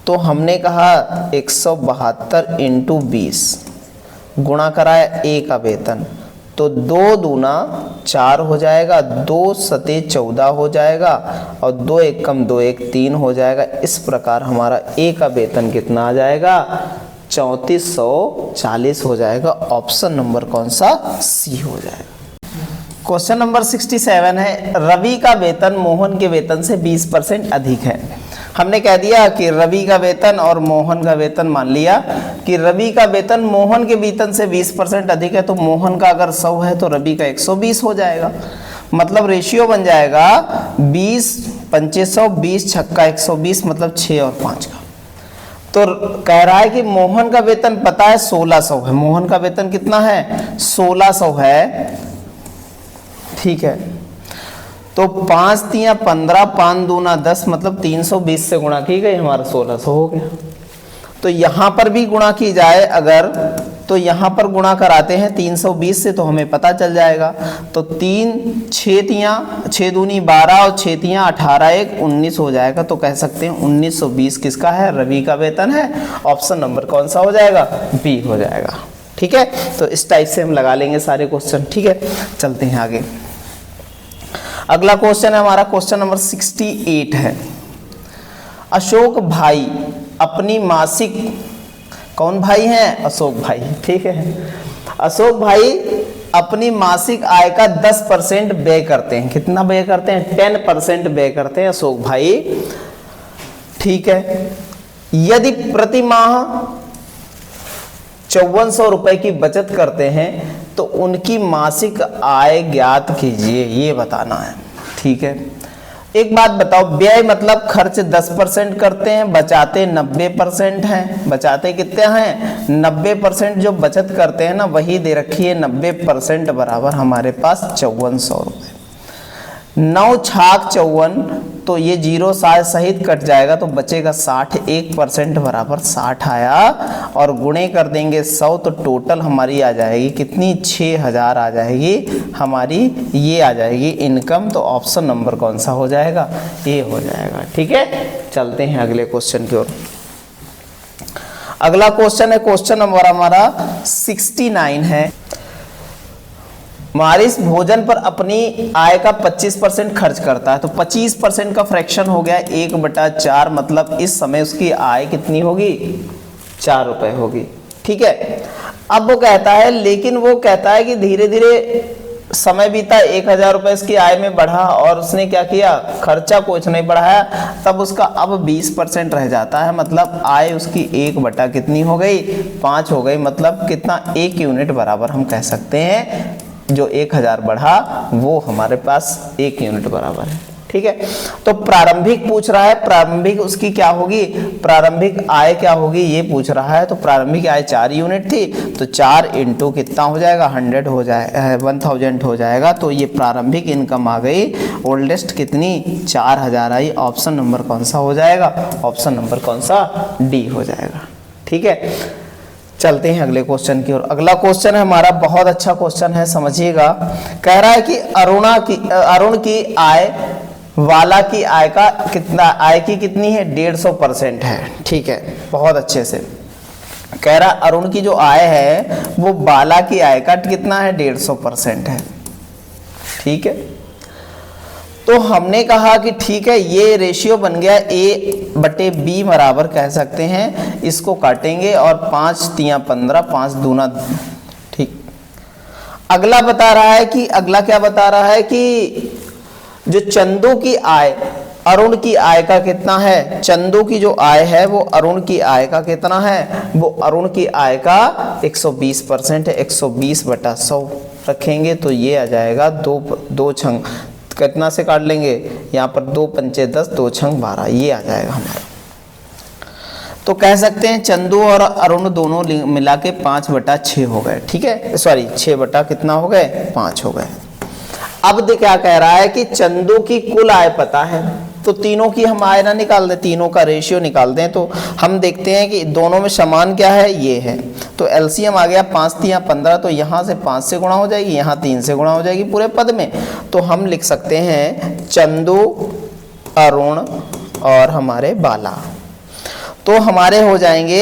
तो हमने कहा 172 इंटू 20 गुणा कराया ए का वेतन, तो 2 दूना 4 हो जाएगा, 2 सते 14 हो जाएगा और 2 एक कम 2 एक 3 हो जाएगा। इस प्रकार हमारा ए का वेतन कितना आ जाएगा, 3440 हो जाएगा। ऑप्शन नंबर कौन सा, सी हो जाएगा। क्वेश्चन नंबर 67 है, रवि का वेतन मोहन के वेतन से 20% अधिक है। हमने कह दिया कि रवि का वेतन और मोहन का वेतन, मान लिया कि रवि का वेतन मोहन के वेतन से 20% अधिक है, तो मोहन का अगर 100 है तो रवि का 120 हो जाएगा। मतलब रेशियो बन जाएगा 20 500, 20 छक्का 120, मतलब 6 और 5 का। तो कह रहा है कि मोहन का वेतन पता है 1600 है, मोहन का वेतन कितना है, 1600 है। ठीक है, तो 5 तिया 15, 5 दूना 10, मतलब 320 से गुणा की गई, हमारा 1600 हो गया। तो यहाँ पर भी गुणा की जाए अगर, तो यहाँ पर गुणा कराते हैं 320 से, तो हमें पता चल जाएगा। तो 6 दूनी 12 और 6 तिया 18, 1 19 हो जाएगा। तो कह सकते हैं 1920 किसका है, रवि का वेतन है। ऑप्शन नंबर कौन सा हो जाएगा, बी हो जाएगा। ठीक है, तो इस टाइप से हम लगा लेंगे सारे क्वेश्चन। ठीक है, चलते हैं आगे। अगला क्वेश्चन है हमारा, क्वेश्चन नंबर 68 है। अशोक भाई अपनी मासिक, कौन भाई हैं, अशोक भाई। ठीक है, अशोक भाई अपनी मासिक आय का 10% व्यय करते हैं। कितना व्यय करते हैं, 10% व्यय करते हैं अशोक भाई। ठीक है, यदि प्रति माह 5400 रुपए की बचत करते हैं तो उनकी मासिक आय ज्ञात कीजिए, ये बताना है। ठीक है, एक बात बताओ, व्यय मतलब खर्च 10% करते हैं, बचाते 90% हैं। बचाते कितने हैं, 90%। जो बचत करते हैं ना वही दे रखी है, 90% बराबर हमारे पास 5400 रुपये। 9 छाक 54, तो ये 0 सहित कट जाएगा तो बचेगा 60, 1% बराबर 60 आया। और गुणे कर देंगे 100, तो टोटल हमारी आ जाएगी कितनी, 6000 आ जाएगी हमारी, ये आ जाएगी इनकम। तो ऑप्शन नंबर कौन सा हो जाएगा, ये हो जाएगा। ठीक है, चलते हैं अगले क्वेश्चन की ओर। अगला क्वेश्चन है, क्वेश्चन नंबर हमारा 69 है। मारिस भोजन पर अपनी आय का 25% खर्च करता है, तो 25% का फ्रैक्शन हो गया 1/4, मतलब इस समय उसकी आय कितनी होगी, 4 रुपए होगी। ठीक है, अब वो कहता है, लेकिन वो कहता है कि धीरे धीरे समय बीता, 1000 रुपए इसकी आय में बढ़ा और उसने क्या किया, खर्चा कुछ नहीं बढ़ाया, तब उसका अब 20% रह जाता है। मतलब आय उसकी 1 कितनी हो गई, 5 हो गई। मतलब कितना, 1 यूनिट बराबर हम कह सकते हैं। जो 1000 बढ़ा वो हमारे पास 1 यूनिट बराबर है। ठीक है। तो प्रारंभिक पूछ रहा है, प्रारंभिक उसकी क्या होगी, प्रारंभिक आय क्या होगी ये पूछ रहा है। तो प्रारंभिक आय 4 यूनिट थी, तो 4 इंटू कितना हो जाएगा, 100 हो जाए 1000 हो जाएगा। तो ये प्रारंभिक इनकम आ गई, ओल्डेस्ट कितनी 4000 आई। ऑप्शन नंबर कौन सा हो जाएगा, ऑप्शन नंबर कौन सा, डी हो जाएगा। ठीक है, चलते हैं अगले क्वेश्चन की ओर। अगला क्वेश्चन है हमारा, बहुत अच्छा क्वेश्चन है, समझिएगा। कह रहा है कि अरुण की आय वाला की आय का कितना, आय की कितनी है, 150% है। ठीक है, बहुत अच्छे से कह रहा अरुण की जो आय है वो बाला की आय का कितना है, 150% है। ठीक है, तो हमने कहा कि ठीक है ये रेशियो बन गया A/B बराबर कह सकते हैं, इसको काटेंगे और 5 तिया 15, 5 दूना। ठीक, अगला बता रहा है कि, अगला क्या बता रहा है कि जो चंदू की आय अरुण की आय का कितना है, चंदू की जो आय है वो अरुण की आय का कितना है, वो अरुण की आय का 120% है। 120/100 रखेंगे तो ये आ जाएगा, दो छंग कितना से काट लेंगे, यहाँ पर 2 पंचे 10, 2 छंग 12, ये आ जाएगा हमारा। तो कह सकते हैं चंदू और अरुण दोनों मिला के 5/6 हो गए। ठीक है, सॉरी 6 कितना हो गए, 5 हो गए। अब क्या कह रहा है कि चंदू की कुल आय पता है, तो तीनों की हम आय ना निकाल दें, तीनों का रेशियो निकाल दें। तो हम देखते हैं कि दोनों में समान क्या है, ये है। तो एलसीएम आ गया 5 तिया 15, तो यहाँ से 5 से गुणा हो जाएगी, यहाँ 3 से गुणा हो जाएगी पूरे पद में। तो हम लिख सकते हैं चंदू, अरुण और हमारे बाला। तो हमारे हो जाएंगे,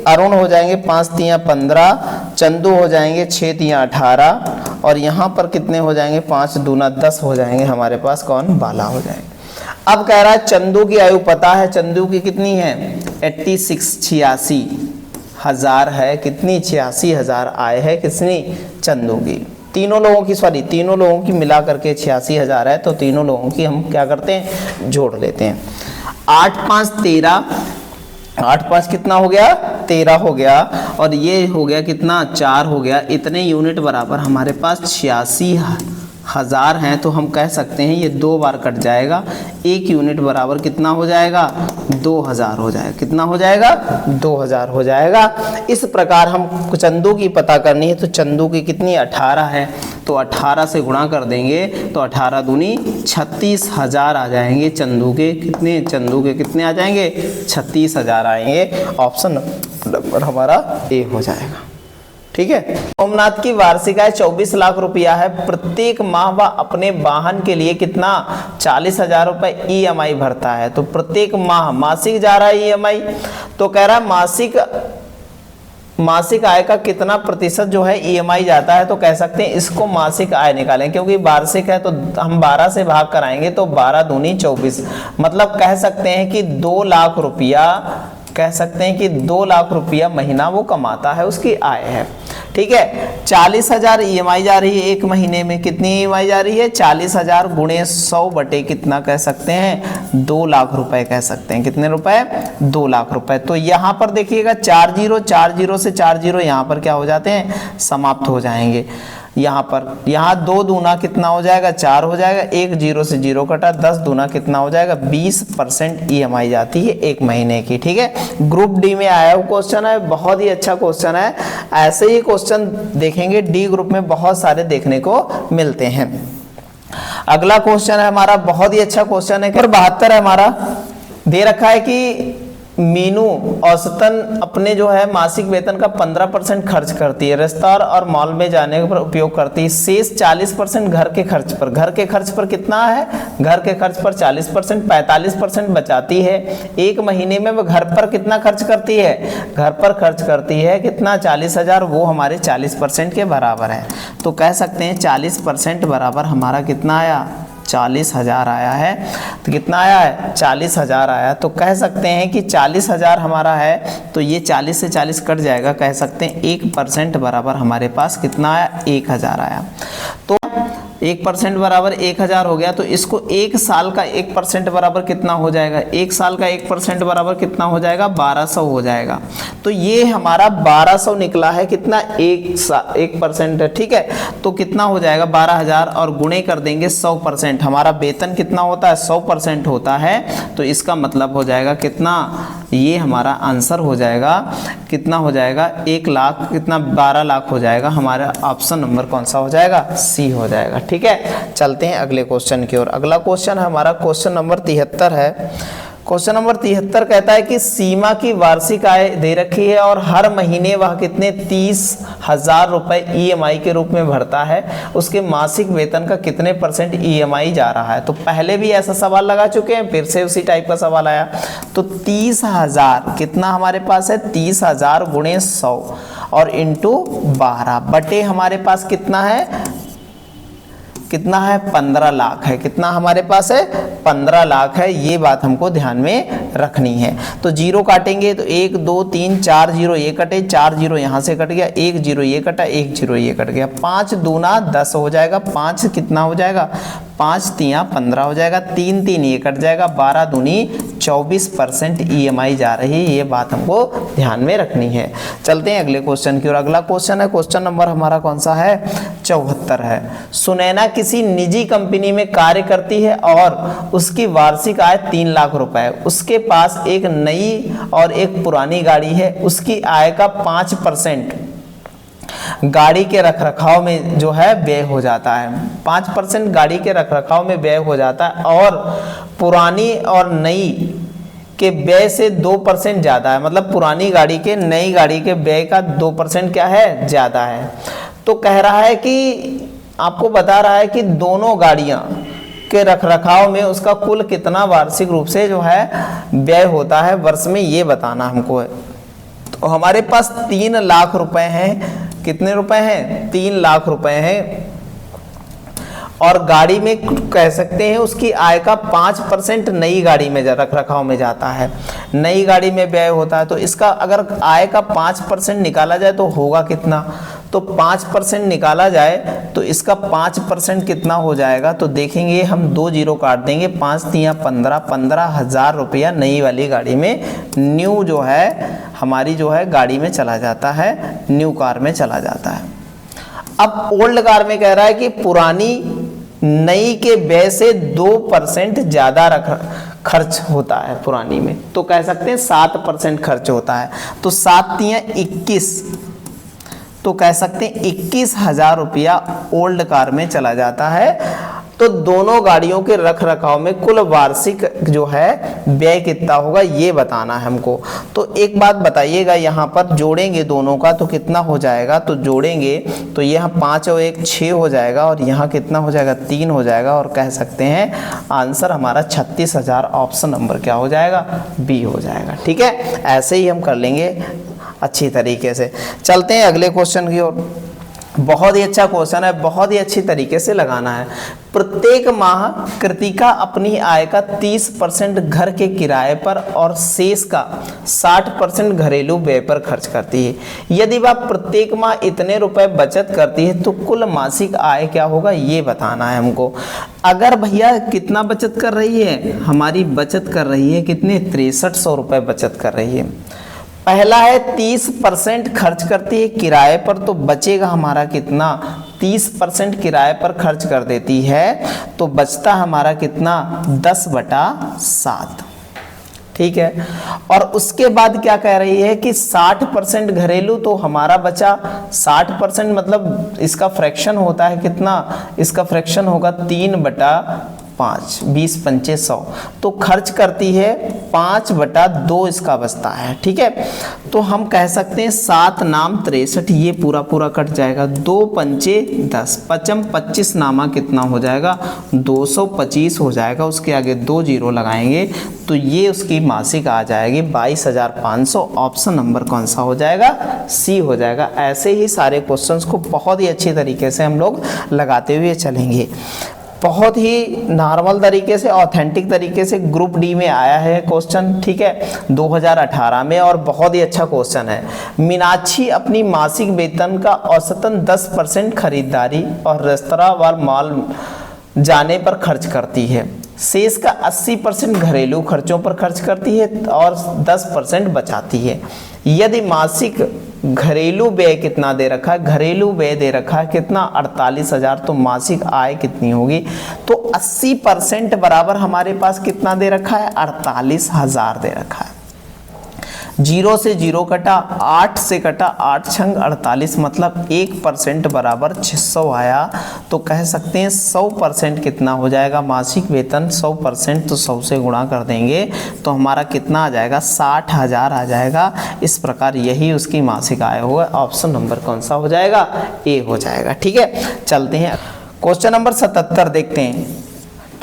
अरुण हो जाएंगे 5 तिया 15, चंदू हो जाएंगे 6 तिया 18, और यहाँ पर कितने हो जाएंगे, 5 दूना 10 हो जाएंगे हमारे पास, कौन, बाला हो जाएंगे। अब कह रहा है चंदू की आयु पता है, चंदू की कितनी है, 86 हजार है, कितनी 86,000 आय है किसनी, चंदू की। तीनों लोगों की, सॉरी तीनों लोगों की मिला करके 86,000 है, तो तीनों लोगों की हम क्या करते हैं, जोड़ लेते हैं। 8 5 13, 8 5 कितना हो गया, 13 हो गया, और ये हो गया कितना, 4 हो गया। इतने यूनिट बराबर हमारे पास 86,000 हैं। तो हम कह सकते हैं ये 2 बार कट जाएगा, 1 यूनिट बराबर कितना हो जाएगा, 2000 हो जाएगा। कितना हो जाएगा, 2000 हो जाएगा। इस प्रकार हम चंदू की पता करनी है, तो चंदू की कितनी 18 है, तो 18 से गुणा कर देंगे, तो 18 दूनी 36,000 आ जाएंगे चंदू के। कितने, चंदू के कितने आ जाएंगे, 36,000 आएंगे। ऑप्शन नंबर हमारा ए हो जाएगा। ठीक है, सोमनाथ की वार्षिक आय 24 लाख रुपया है। प्रत्येक माह वह अपने वाहन के लिए कितना, 40,000 रुपए EMI भरता है। तो प्रत्येक माह, मासिक जा रहा है EMI, तो कह रहा है मासिक आय का कितना प्रतिशत जो है EMI जाता है। तो कह सकते हैं इसको मासिक आय निकालें, क्योंकि वार्षिक है तो हम 12 से भाग कराएंगे, तो 12 दूनी 24, मतलब कह सकते हैं कि 2 लाख रुपया, कह सकते हैं कि 2 लाख रुपया महीना वो कमाता है, उसकी आय है। ठीक है, 40,000 EMI जा रही है एक महीने में, कितनी EMI जा रही है, 40,000 गुणे 100 बटे कितना कह सकते हैं, 2 लाख रुपए कह सकते हैं। कितने रुपए, 2 लाख रुपए। तो यहाँ पर देखिएगा 4 0 से 4 0 यहाँ पर क्या हो जाते हैं, समाप्त हो जाएंगे। यहाँ पर, यहाँ 2 दूना कितना हो जाएगा, 4 हो जाएगा, 1 0 से 0 कटा, 10 दूना कितना हो जाएगा, 20% EMI जाती है एक महीने की। ठीक है, ग्रुप डी में आया हुआ क्वेश्चन है, बहुत ही अच्छा क्वेश्चन है। ऐसे ही क्वेश्चन देखेंगे डी ग्रुप में बहुत सारे देखने को मिलते हैं। अगला क्वेश्चन है हमारा, बहुत ही अच्छा क्वेश्चन है, 72 है हमारा। दे रखा है कि मीनू औसतन अपने जो है मासिक वेतन का 15% खर्च करती है, रेस्तरां और मॉल में जाने पर उपयोग करती है। शेष 40% घर के खर्च पर, घर के खर्च पर कितना है, घर के खर्च पर 40%, 45% बचाती है। एक महीने में वह घर पर कितना खर्च करती है, घर पर खर्च करती है कितना, 40,000, वो हमारे 40% के बराबर है। तो कह सकते हैं 40% बराबर हमारा कितना आया, 40,000 आया है। तो कितना आया है, 40,000 आया। तो कह सकते हैं कि 40,000 हमारा है, तो ये 40 से 40 कट जाएगा, कह सकते हैं 1% बराबर हमारे पास कितना आया, 1,000 आया। तो 1% बराबर 1000 हो गया, तो इसको एक साल का 1% बराबर कितना हो जाएगा, एक साल का 1% बराबर कितना हो जाएगा, 1200 हो जाएगा। तो ये हमारा 1200 निकला है, कितना 1%, ठीक है। तो कितना हो जाएगा 12000 और गुणे कर देंगे 100%। हमारा वेतन कितना होता है, 100% होता है। तो इसका मतलब हो जाएगा कितना, ये हमारा आंसर हो जाएगा कितना हो जाएगा, 1 लाख, कितना 12 लाख हो जाएगा। हमारा ऑप्शन नंबर कौन सा हो जाएगा, सी हो जाएगा। ठीक है, चलते हैं अगले क्वेश्चन की ओर। अगला क्वेश्चन है हमारा क्वेश्चन नंबर 73 है। क्वेश्चन नंबर 73 कहता है कि सीमा की वार्षिक आय दे रखी है और हर महीने वह कितने 30,000 रुपए EMI के रूप में भरता है, उसके मासिक वेतन का कितने % EMI जा रहा है। तो पहले भी ऐसा सवाल लगा चुके हैं, फिर से उसी टाइप का सवाल आया। तो 30,000 कितना हमारे पास है, 30,000 गुणे 100 और इंटू 12 बटे हमारे पास कितना है, कितना है 15 लाख है। कितना हमारे पास है, 15 लाख है। ये बात हमको ध्यान में रखनी है। तो जीरो काटेंगे तो 1 2 3 4 जीरो ये कटे, 4 जीरो यहाँ से कट गया, 1 जीरो ये कटा, 1 जीरो ये कट गया। 5 दूना 10 हो जाएगा, 5 कितना हो जाएगा, 5 तियां 15 हो जाएगा, 3 3 ये कट जाएगा, 12 दूनी 24% EMI जा रही है। ये बात हमको ध्यान में रखनी है। चलते हैं अगले क्वेश्चन की ओर। अगला क्वेश्चन है, क्वेश्चन नंबर हमारा कौन सा है, 74 है। सुनैना किसी निजी कंपनी में कार्य करती है और उसकी वार्षिक आय 3 लाख रुपए है। उसके पास एक नई और एक पुरानी गाड़ी है। उसकी आय का 5% गाड़ी के रखरखाव में जो है व्यय हो जाता है। 5% गाड़ी के रखरखाव में व्यय हो जाता है और पुरानी और नई के व्यय से 2% ज़्यादा है। मतलब पुरानी गाड़ी के नई गाड़ी के व्यय का 2% क्या है, ज़्यादा है। तो कह रहा है कि आपको बता रहा है कि दोनों गाड़ियाँ के रखरखाव में उसका कुल कितना वार्षिक रूप से जो है व्यय होता है वर्ष में, ये बताना हमको है। तो हमारे पास 3 लाख रुपए हैं। कितने रुपए हैं, 3 लाख रुपए हैं। और गाड़ी में कह सकते हैं उसकी आय का 5% नई गाड़ी में रखरखाव में जाता है, नई गाड़ी में व्यय होता है। तो इसका अगर आय का 5% निकाला जाए तो होगा कितना, तो 5% निकाला जाए तो इसका 5% कितना हो जाएगा। तो देखेंगे हम 2 जीरो काट देंगे, 5 तियां 15, 15,000 रुपया नई वाली गाड़ी में, न्यू जो है हमारी जो है गाड़ी में चला जाता है, न्यू कार में चला जाता है। अब ओल्ड कार में कह रहा है कि पुरानी नई के व्यय से 2% ज्यादा खर्च होता है पुरानी में। तो कह सकते हैं 7% खर्च होता है। तो 7 तियां 21, तो कह सकते हैं 21,000 रुपया ओल्ड कार में चला जाता है। तो दोनों गाड़ियों के रख रखाव में कुल वार्षिक जो है व्यय कितना होगा, ये बताना है हमको। तो एक बात बताइएगा, यहाँ पर जोड़ेंगे दोनों का तो कितना हो जाएगा, तो जोड़ेंगे तो यहाँ 5 और 1 6 हो जाएगा और यहाँ कितना हो जाएगा, 3 हो जाएगा। और कह सकते हैं आंसर हमारा 36,000, ऑप्शन नंबर क्या हो जाएगा, बी हो जाएगा। ठीक है, ऐसे ही हम कर लेंगे अच्छी तरीके से। चलते हैं अगले क्वेश्चन की ओर। बहुत ही अच्छा क्वेश्चन है, बहुत ही अच्छी तरीके से लगाना है। प्रत्येक माह कृतिका अपनी आय का 30% घर के किराए पर और शेष का 60% घरेलू व्यय पर खर्च करती है। यदि वह प्रत्येक माह इतने रुपए बचत करती है तो कुल मासिक आय क्या होगा, ये बताना है हमको। अगर भैया कितना बचत कर रही है, हमारी बचत कर रही है कितने, 6300 रुपए बचत कर रही है। पहला है 30% खर्च करती है किराए पर, तो बचेगा हमारा कितना, 30% किराए पर खर्च कर देती है तो बचता हमारा कितना, 10/7। ठीक है, और उसके बाद क्या कह रही है कि 60% घरेलू, तो हमारा बचा 60% मतलब इसका फ्रैक्शन होता है कितना, इसका फ्रैक्शन होगा 3/5, 20 पंचे 100, तो खर्च करती है 5/2 इसका बचता है। ठीक है, तो हम कह सकते हैं 7 नाम 63, ये पूरा पूरा कट जाएगा, 2 पंचे 10, 5 25 नामा कितना हो जाएगा, 225 हो जाएगा। उसके आगे 2 जीरो लगाएंगे तो ये उसकी मासिक आ जाएगी 22,500, ऑप्शन नंबर कौन सा हो जाएगा, सी हो जाएगा। ऐसे ही सारे क्वेश्चंस को बहुत ही अच्छी तरीके से हम लोग लगाते हुए चलेंगे। बहुत ही नॉर्मल तरीके से, ऑथेंटिक तरीके से ग्रुप डी में आया है क्वेश्चन, ठीक है, 2018 में, और बहुत ही अच्छा क्वेश्चन है। मीनाक्षी अपनी मासिक वेतन का औसतन 10% खरीदारी और रेस्तरां व मॉल जाने पर खर्च करती है, शेष का 80% घरेलू खर्चों पर खर्च करती है और 10% बचाती है। यदि मासिक घरेलू व्यय कितना दे रखा है, घरेलू व्यय दे रखा है कितना, 48,000, तो मासिक आय कितनी होगी, तो 80% बराबर हमारे पास कितना दे रखा है, 48,000 दे रखा है। 0 से 0 कटा, 8 से कटा, 8 छंग 48, मतलब 1% बराबर 600 आया। तो कह सकते हैं 100% कितना हो जाएगा, मासिक वेतन 100%, तो 100 से गुणा कर देंगे तो हमारा कितना आ जाएगा, 60,000 आ जाएगा। इस प्रकार यही उसकी मासिक आय होगा। ऑप्शन नंबर कौन सा हो जाएगा, ए हो जाएगा। ठीक है, चलते हैं क्वेश्चन नंबर 77 देखते हैं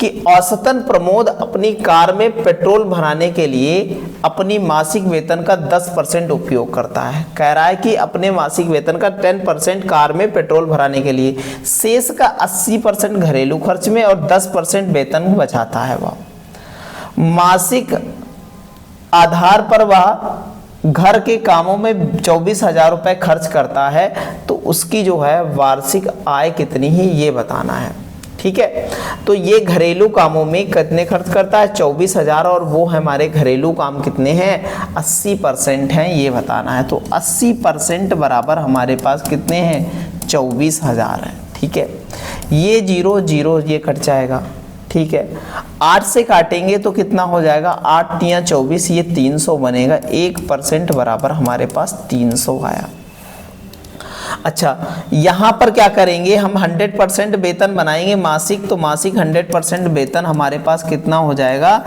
कि औसतन प्रमोद अपनी कार में पेट्रोल भराने के लिए अपनी मासिक वेतन का 10% उपयोग करता है। कह रहा है कि अपने मासिक वेतन का 10% कार में पेट्रोल भराने के लिए, शेष का 80% घरेलू खर्च में और 10% वेतन बचाता है। वह मासिक आधार पर वह घर के कामों में 24,000 रुपये खर्च करता है, तो उसकी जो है वार्षिक आय कितनी है ये बताना है। ठीक है, तो ये घरेलू कामों में कितने खर्च करता है, 24,000, और वो हमारे घरेलू काम कितने हैं, 80% हैं, ये बताना है। तो 80% बराबर हमारे पास कितने हैं, 24,000 है। ठीक है, ये 0 0 ये कट जाएगा। ठीक है, 8 से काटेंगे तो कितना हो जाएगा, 8 तियां 24, ये 300 बनेगा। 1% बराबर हमारे पास 300 आया। अच्छा, यहाँ पर क्या करेंगे हम, 100% वेतन बनाएंगे मासिक, तो मासिक 100% वेतन हमारे पास कितना हो जाएगा,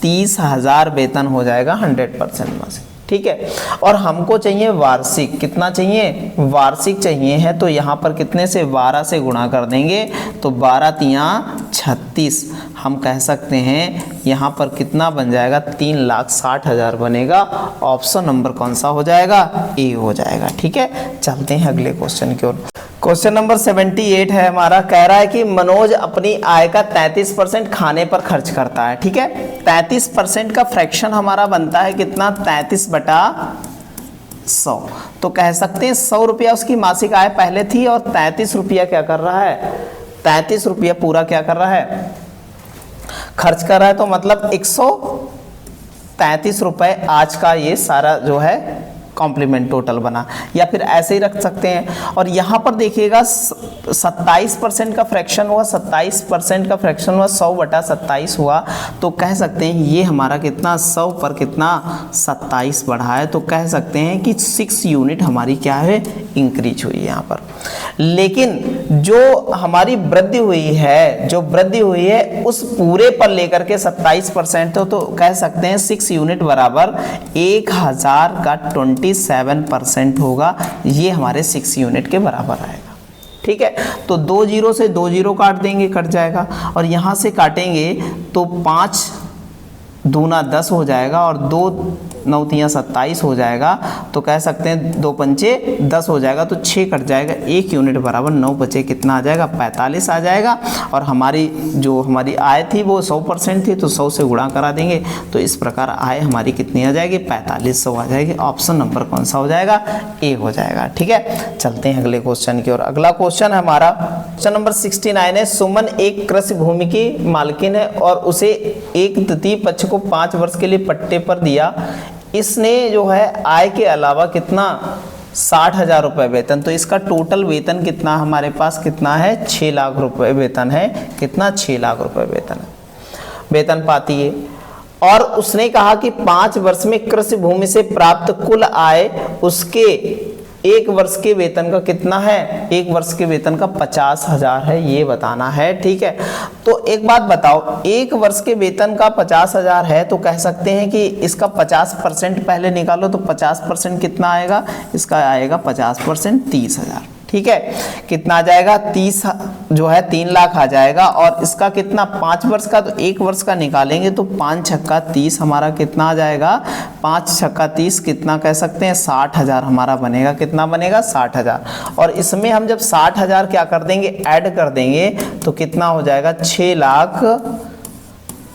30,000 वेतन हो जाएगा 100% मासिक। ठीक है, और हमको चाहिए वार्षिक, कितना चाहिए, वार्षिक चाहिए है, तो यहाँ पर कितने से, 12 से गुणा कर देंगे, तो 12 तियां 36, हम कह सकते हैं यहाँ पर कितना बन जाएगा, 3,60,000 बनेगा। ऑप्शन नंबर कौन सा हो जाएगा, ए हो जाएगा। ठीक है, चलते हैं अगले क्वेश्चन की ओर। क्वेश्चन नंबर 78 है हमारा। कह रहा है कि मनोज अपनी आय का 33% खाने पर खर्च करता है। ठीक है, 33% का फ्रैक्शन हमारा बनता है कितना, 33/100। तो कह सकते हैं 100 रुपया उसकी मासिक आय पहले थी, और 33 रुपया क्या कर रहा है, 33 रुपया पूरा क्या कर रहा है, खर्च कर रहा है। तो मतलब 133 रुपए आज का ये सारा जो है कॉम्प्लीमेंट टोटल बना, या फिर ऐसे ही रख सकते हैं। और यहाँ पर देखिएगा 27% का फ्रैक्शन हुआ, 27% का फ्रैक्शन हुआ, 100/27 हुआ, तो कह सकते हैं ये हमारा कितना, 100 पर कितना, 27 बढ़ा है। तो कह सकते हैं कि 6 यूनिट हमारी क्या है, इंक्रीज हुई है यहाँ पर। लेकिन जो हमारी वृद्धि हुई है, जो वृद्धि हुई है उस पूरे पर लेकर के 27%, तो कह सकते हैं 6 यूनिट बराबर 1000 का 27% होगा। ये हमारे 6 यूनिट के बराबर आएगा। ठीक है, तो 2 0 से 2 0 काट देंगे, कट जाएगा, और यहाँ से काटेंगे तो 5 दूना 10 हो जाएगा, और 2 9 तियां 27 हो जाएगा। तो कह सकते हैं 2 पंचे 10 हो जाएगा, तो 6 कट जाएगा, 1 यूनिट बराबर 9 बचे कितना आ जाएगा, 45 आ जाएगा। और हमारी जो हमारी आय थी वो 100% थी, तो 100 से गुणा करा देंगे, तो इस प्रकार आय हमारी कितनी आ जाएगी, 4500 आ जाएगी। ऑप्शन नंबर कौन सा हो जाएगा, ए हो जाएगा। ठीक है, चलते हैं अगले क्वेश्चन की ओर। अगला क्वेश्चन है हमारा क्वेश्चन नंबर 69 है। सुमन एक कृषि भूमि की मालकिन है और उसे एक तृतीय पक्ष को 5 वर्ष के लिए पट्टे पर दिया। इसने जो है आय के अलावा कितना, 60,000 रुपये वेतन, तो इसका टोटल वेतन कितना हमारे पास कितना है, 6 लाख रुपए वेतन है। कितना, 6 लाख रुपए वेतन है, वेतन पाती है। और उसने कहा कि 5 वर्ष में कृषि भूमि से प्राप्त कुल आय उसके 1 वर्ष के वेतन का कितना है, 1 वर्ष के वेतन का 50,000 है, ये बताना है। ठीक है, तो एक बात बताओ, 1 वर्ष के वेतन का 50,000 है, तो कह सकते हैं कि इसका 50% पहले निकालो, तो 50% कितना आएगा, इसका आएगा 50% 30,000। ठीक है, कितना आ जाएगा 30 जो है 3 लाख आ जाएगा। और इसका कितना 5 वर्ष का, तो 1 वर्ष का निकालेंगे तो 5 छक्का 30 हमारा कितना आ जाएगा, 5 छक्का 30 कितना कह सकते हैं 60,000 हमारा बनेगा। कितना बनेगा 60,000। और इसमें हम जब 60,000 क्या कर देंगे, ऐड कर देंगे तो कितना हो जाएगा 6 लाख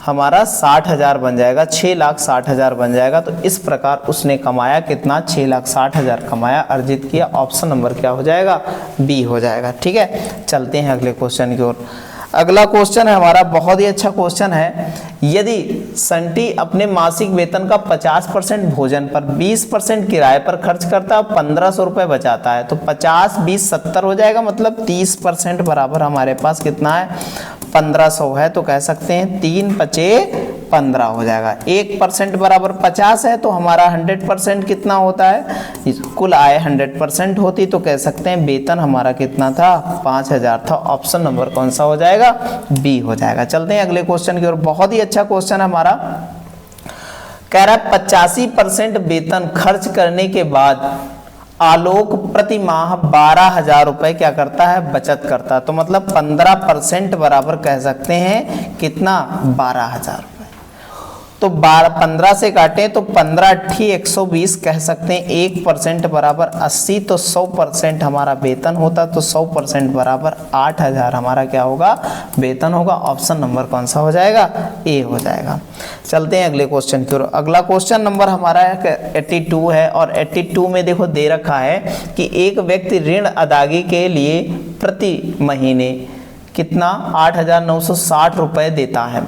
हमारा 60,000 बन जाएगा, 6,60,000 बन जाएगा। तो इस प्रकार उसने कमाया कितना, 6,60,000 कमाया, अर्जित किया। ऑप्शन नंबर क्या हो जाएगा, बी हो जाएगा। ठीक है, चलते हैं अगले क्वेश्चन की ओर। अगला क्वेश्चन है हमारा, बहुत ही अच्छा क्वेश्चन है। यदि संटी अपने मासिक वेतन का 50% भोजन पर, 20% किराए पर खर्च करता है, 1,500 रुपये बचाता है, तो 50 20 70 हो जाएगा, मतलब 30% बराबर हमारे पास कितना है 1,500 है। तो कह सकते हैं 3 पचे 15 हो जाएगा। 1% बराबर 50 है, तो हमारा 100% कितना होता है, कुल आय 100% होती, तो कह सकते हैं वेतन हमारा कितना था 5,000 था। ऑप्शन नंबर कौन सा हो जाएगा, बी हो जाएगा। चलते हैं अगले क्वेश्चन की ओर। बहुत ही अच्छा क्वेश्चन है हमारा, कह रहा है 85% वेतन खर्च करने के बाद आलोक प्रति माह 12,000 रुपए क्या करता है, बचत करता है। तो मतलब 15% बराबर कह सकते हैं कितना 12,000 रुपए। तो 15 से काटें तो 15 × 120 कह सकते हैं, 1% बराबर 80, तो 100% हमारा वेतन होता, तो 100% बराबर 8,000 हमारा क्या होगा, वेतन होगा। ऑप्शन नंबर कौन सा हो जाएगा, ए हो जाएगा। चलते हैं अगले क्वेश्चन की ओर। अगला क्वेश्चन नंबर हमारा 82 है, और 82 में देखो दे रखा है कि एक व्यक्ति ऋण अदायगी के लिए प्रति महीने कितना 8,960 रुपये देता है,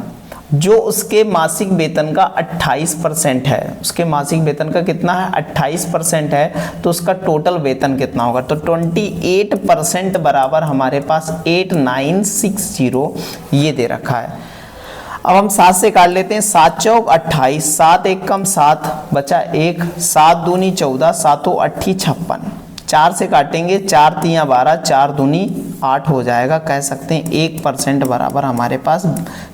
जो उसके मासिक वेतन का 28% है। उसके मासिक वेतन का कितना है 28% है, तो उसका टोटल वेतन कितना होगा, तो 28% बराबर हमारे पास 8,960 ये दे रखा है। अब हम 7 से काट लेते हैं, 7 चौक 28, 7 एक कम 7 बचा 1, 7 दूनी 14, 7 अट्ठी 56। 4 से काटेंगे, 4 तियाँ 12, 4 दूनी 8 हो जाएगा। कह सकते हैं 1% बराबर हमारे पास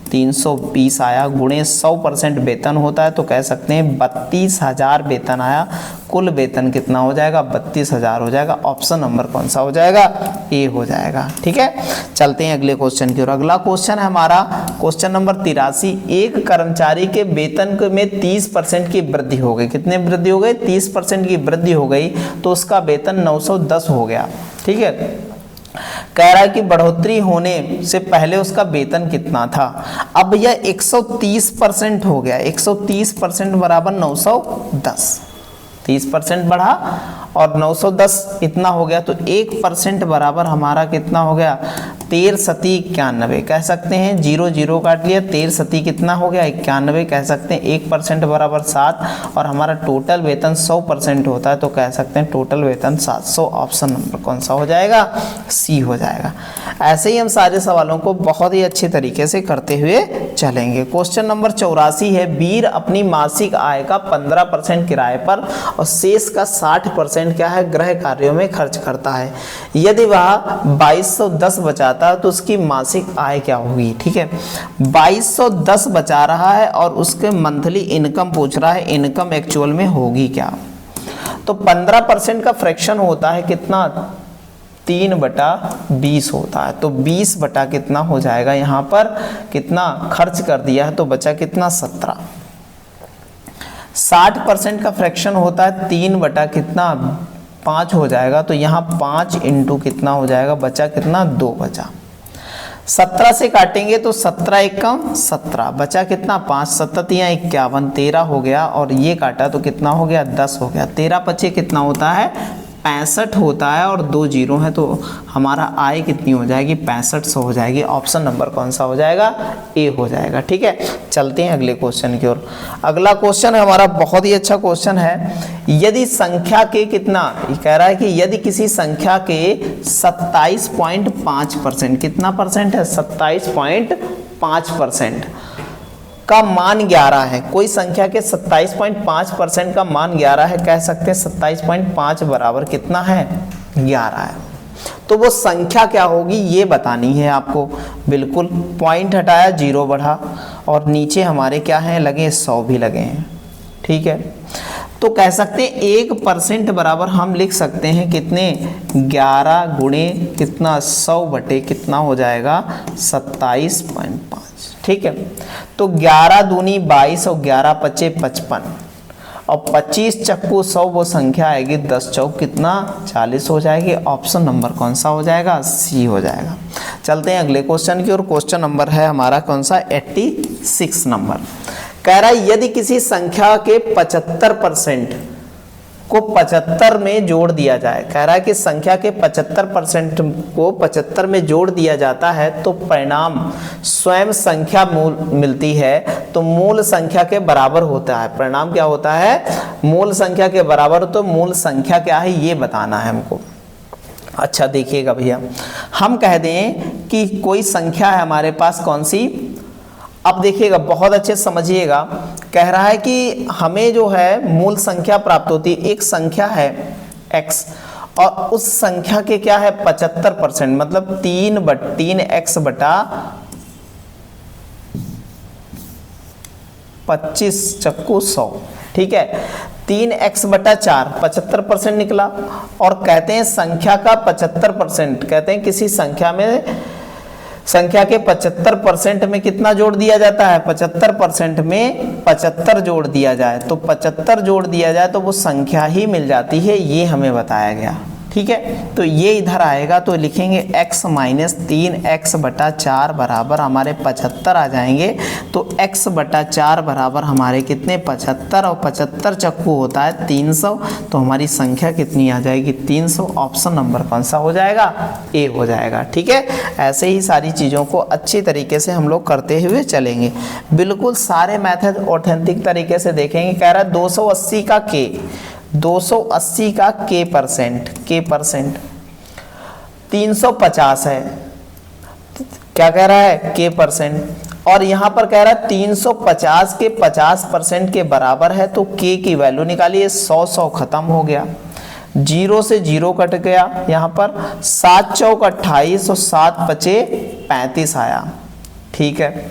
320 आया, गुणे 100% वेतन होता है, तो कह सकते हैं 32,000 वेतन आया। कुल वेतन कितना हो जाएगा, 32,000 हो जाएगा। ऑप्शन नंबर कौन सा हो जाएगा, ए हो जाएगा। ठीक है, चलते हैं अगले क्वेश्चन की ओर। अगला क्वेश्चन है हमारा क्वेश्चन नंबर 83। एक कर्मचारी के वेतन में 30% की वृद्धि हो गई। कितने वृद्धि हो गई, 30% की वृद्धि हो गई, तो उसका वेतन 910 हो गया। ठीक है, कह रहा है कि बढ़ोतरी होने से पहले उसका वेतन कितना था। अब यह 130% हो गया, 130% बराबर 910, 30% बढ़ा और 910 इतना हो गया, तो 1% बराबर हमारा कितना हो गया 1391 कह सकते हैं। 0 0 काट लिया, 13 कितना हो गया 91 कह सकते हैं। 1% बराबर 7, और हमारा टोटल वेतन 100% होता है, तो कह सकते हैं टोटल वेतन 700। ऑप्शन नंबर कौन सा हो जाएगा, सी हो जाएगा। ऐसे ही हम सारे सवालों को बहुत ही अच्छे तरीके से करते हुए चलेंगे। क्वेश्चन नंबर 84 है, वीर अपनी मासिक आय का 15% किराए पर और शेष का 60% क्या है गृह कार्यों में खर्च करता है। यदि वह 2210 बचाता है तो उसकी मासिक आय क्या होगी। ठीक है, 2210 बचा रहा है और उसके मंथली इनकम पूछ रहा है, इनकम एक्चुअल में होगी क्या। तो 15% का फ्रैक्शन होता है कितना 3/20 होता है, तो 20 बटा कितना हो जाएगा, यहाँ पर कितना खर्च कर दिया है तो बचा कितना 17। 60% का फ्रैक्शन होता है 3 बटा कितना 5 हो जाएगा, तो यहाँ 5 इंटू कितना हो जाएगा, बचा कितना 2 बचा। 17 से काटेंगे तो 17 एकम 17 बचा कितना 5, 7 या 51 13 हो गया, और ये काटा तो कितना हो गया 10 हो गया। 13 पचे कितना होता है 65 होता है, और 2 जीरो है, तो हमारा आय कितनी हो जाएगी 6500 हो जाएगी। ऑप्शन नंबर कौन सा हो जाएगा, ए हो जाएगा। ठीक है, चलते हैं अगले क्वेश्चन की ओर। अगला क्वेश्चन है हमारा बहुत ही अच्छा क्वेश्चन है। यदि संख्या के कितना, ये कह रहा है कि यदि किसी संख्या के 27.5% कितना परसेंट है 27.5% का मान 11 है, कोई संख्या के 27.5% का मान 11 है, कह सकते हैं 27.5 बराबर कितना है 11 है, तो वो संख्या क्या होगी ये बतानी है आपको। बिल्कुल, पॉइंट हटाया 0 बढ़ा, और नीचे हमारे क्या हैं लगे 100 भी लगे हैं। ठीक है, तो कह सकते हैं 1% बराबर हम लिख सकते हैं कितने, 11 गुणे कितना 100 बटे कितना हो जाएगा 27.5। ठीक है, तो 11 दूनी 22 और 11 पचे 55 और 25 चक्कू 100 वो संख्या आएगी, 10 चौक कितना 40 हो जाएगी। ऑप्शन नंबर कौन सा हो जाएगा, सी हो जाएगा। चलते हैं अगले क्वेश्चन की और क्वेश्चन नंबर है हमारा कौन सा, 86 नंबर। कह रहा है यदि किसी संख्या के 75% को 75 में जोड़ दिया जाए, कह रहा है कि संख्या के 75% को 75 में जोड़ दिया जाता है तो परिणाम स्वयं संख्या मूल मिलती है, तो मूल संख्या के बराबर होता है। परिणाम क्या होता है, मूल संख्या के बराबर। तो मूल संख्या क्या है ये बताना है हमको। अच्छा देखिएगा भैया, हम कह दें कि कोई संख्या है हमारे पास कौन सी, अब देखिएगा बहुत अच्छे समझिएगा। कह रहा है कि हमें जो है मूल संख्या प्राप्त होती है, एक संख्या है x और उस संख्या के क्या है 75%, मतलब 3x बटा 25 चक्कू 100। ठीक है, 3x बटा 4 75% निकला। और कहते हैं संख्या का 75%, कहते हैं किसी संख्या के 75% में कितना जोड़ दिया जाता है, 75% में 75 जोड़ दिया जाए, तो 75 जोड़ दिया जाए तो वो संख्या ही मिल जाती है, ये हमें बताया गया। ठीक है, तो ये इधर आएगा तो लिखेंगे x माइनस 3x बटा 4 बराबर हमारे 75 आ जाएंगे। तो x बटा 4 बराबर हमारे कितने 75 और 75 चक्कू होता है 300, तो हमारी संख्या कितनी आ जाएगी 300। ऑप्शन नंबर कौन सा हो जाएगा, ए हो जाएगा। ठीक है, ऐसे ही सारी चीज़ों को अच्छी तरीके से हम लोग करते हुए चलेंगे, बिल्कुल सारे मैथड ऑथेंटिक तरीके से देखेंगे। कह रहा है 280 का के, 280 का के परसेंट 350 है, क्या कह रहा है के परसेंट। और यहां पर कह रहा है 350 के 50% के बराबर है, तो के की वैल्यू निकालिए। 100 खत्म हो गया, 0 से 0 कट गया, यहाँ पर 7 चौक 28 और 7 पचे 35 आया। ठीक है,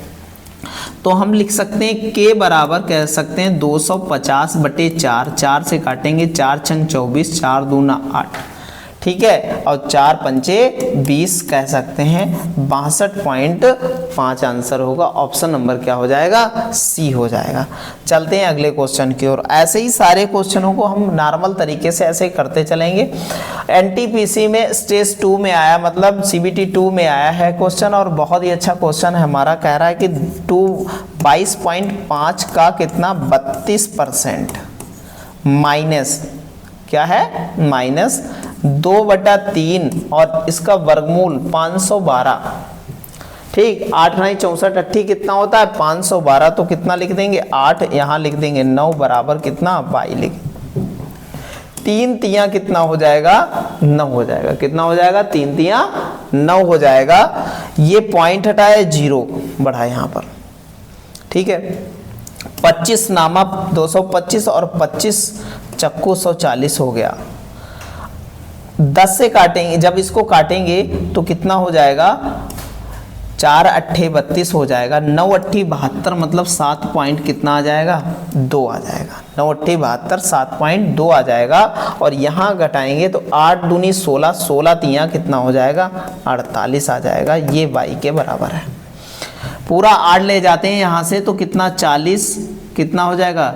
तो हम लिख सकते हैं के बराबर कह सकते हैं 250 बटे 4, 4 से काटेंगे 4 छंग 24, 4 दूना 8। ठीक है, और 4 पंचे 20 कह सकते हैं 62.5 आंसर होगा। ऑप्शन नंबर क्या हो जाएगा, सी हो जाएगा। चलते हैं अगले क्वेश्चन की ओर। ऐसे ही सारे क्वेश्चनों को हम नॉर्मल तरीके से ऐसे करते चलेंगे। एनटीपीसी में स्टेज 2 में आया, मतलब सीबीटी 2 में आया है क्वेश्चन, और बहुत ही अच्छा क्वेश्चन है हमारा। कह रहा है कि 22.5 का कितना 32% माइनस क्या है, माइनस 2/3 और इसका वर्गमूल 512। ठीक, 8 9 64 80 कितना होता है 512, तो कितना लिख देंगे 8, यहाँ लिख देंगे 9 बराबर कितना 22 लिख 3 तियां कितना हो जाएगा 9 हो जाएगा। कितना हो जाएगा 3 तियां 9 हो जाएगा। ये पॉइंट हटाए 0 बढ़ा यहाँ पर। ठीक है, 25 नामा 225 और 25 चक्कू 140 हो गया। 10 से काटेंगे, जब इसको काटेंगे तो कितना हो जाएगा 4 अट्ठे 32 हो जाएगा। 9 अट्ठी 72 मतलब 7 पॉइंट कितना आ जाएगा 2 आ जाएगा। 9 अट्ठी 72 7.2 आ जाएगा। और यहाँ घटाएंगे तो 8 दूनी 16, 16 तियां कितना हो जाएगा 48 आ जाएगा। ये y के बराबर है। पूरा 8 ले जाते हैं यहाँ से तो कितना 40 कितना हो जाएगा,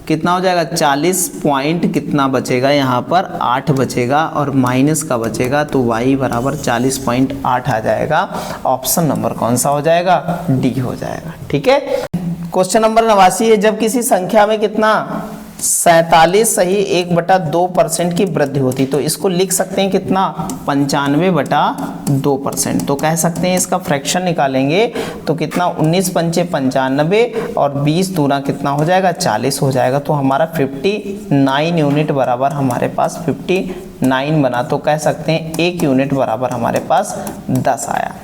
कितना हो जाएगा 40 पॉइंट कितना बचेगा, यहाँ पर 8 बचेगा और माइनस का बचेगा, तो y बराबर 40.8 आ जाएगा। ऑप्शन नंबर कौन सा हो जाएगा, डी हो जाएगा। ठीक है, क्वेश्चन नंबर 89 है, जब किसी संख्या में कितना 47 सही 1/2% की वृद्धि होती, तो इसको लिख सकते हैं कितना 95/2%। तो कह सकते हैं इसका फ्रैक्शन निकालेंगे तो कितना 19 पंचे 95 और 20 दूना कितना हो जाएगा 40 हो जाएगा। तो हमारा 59 यूनिट बराबर हमारे पास 59 बना। तो कह सकते हैं 1 यूनिट बराबर हमारे पास 10 आया।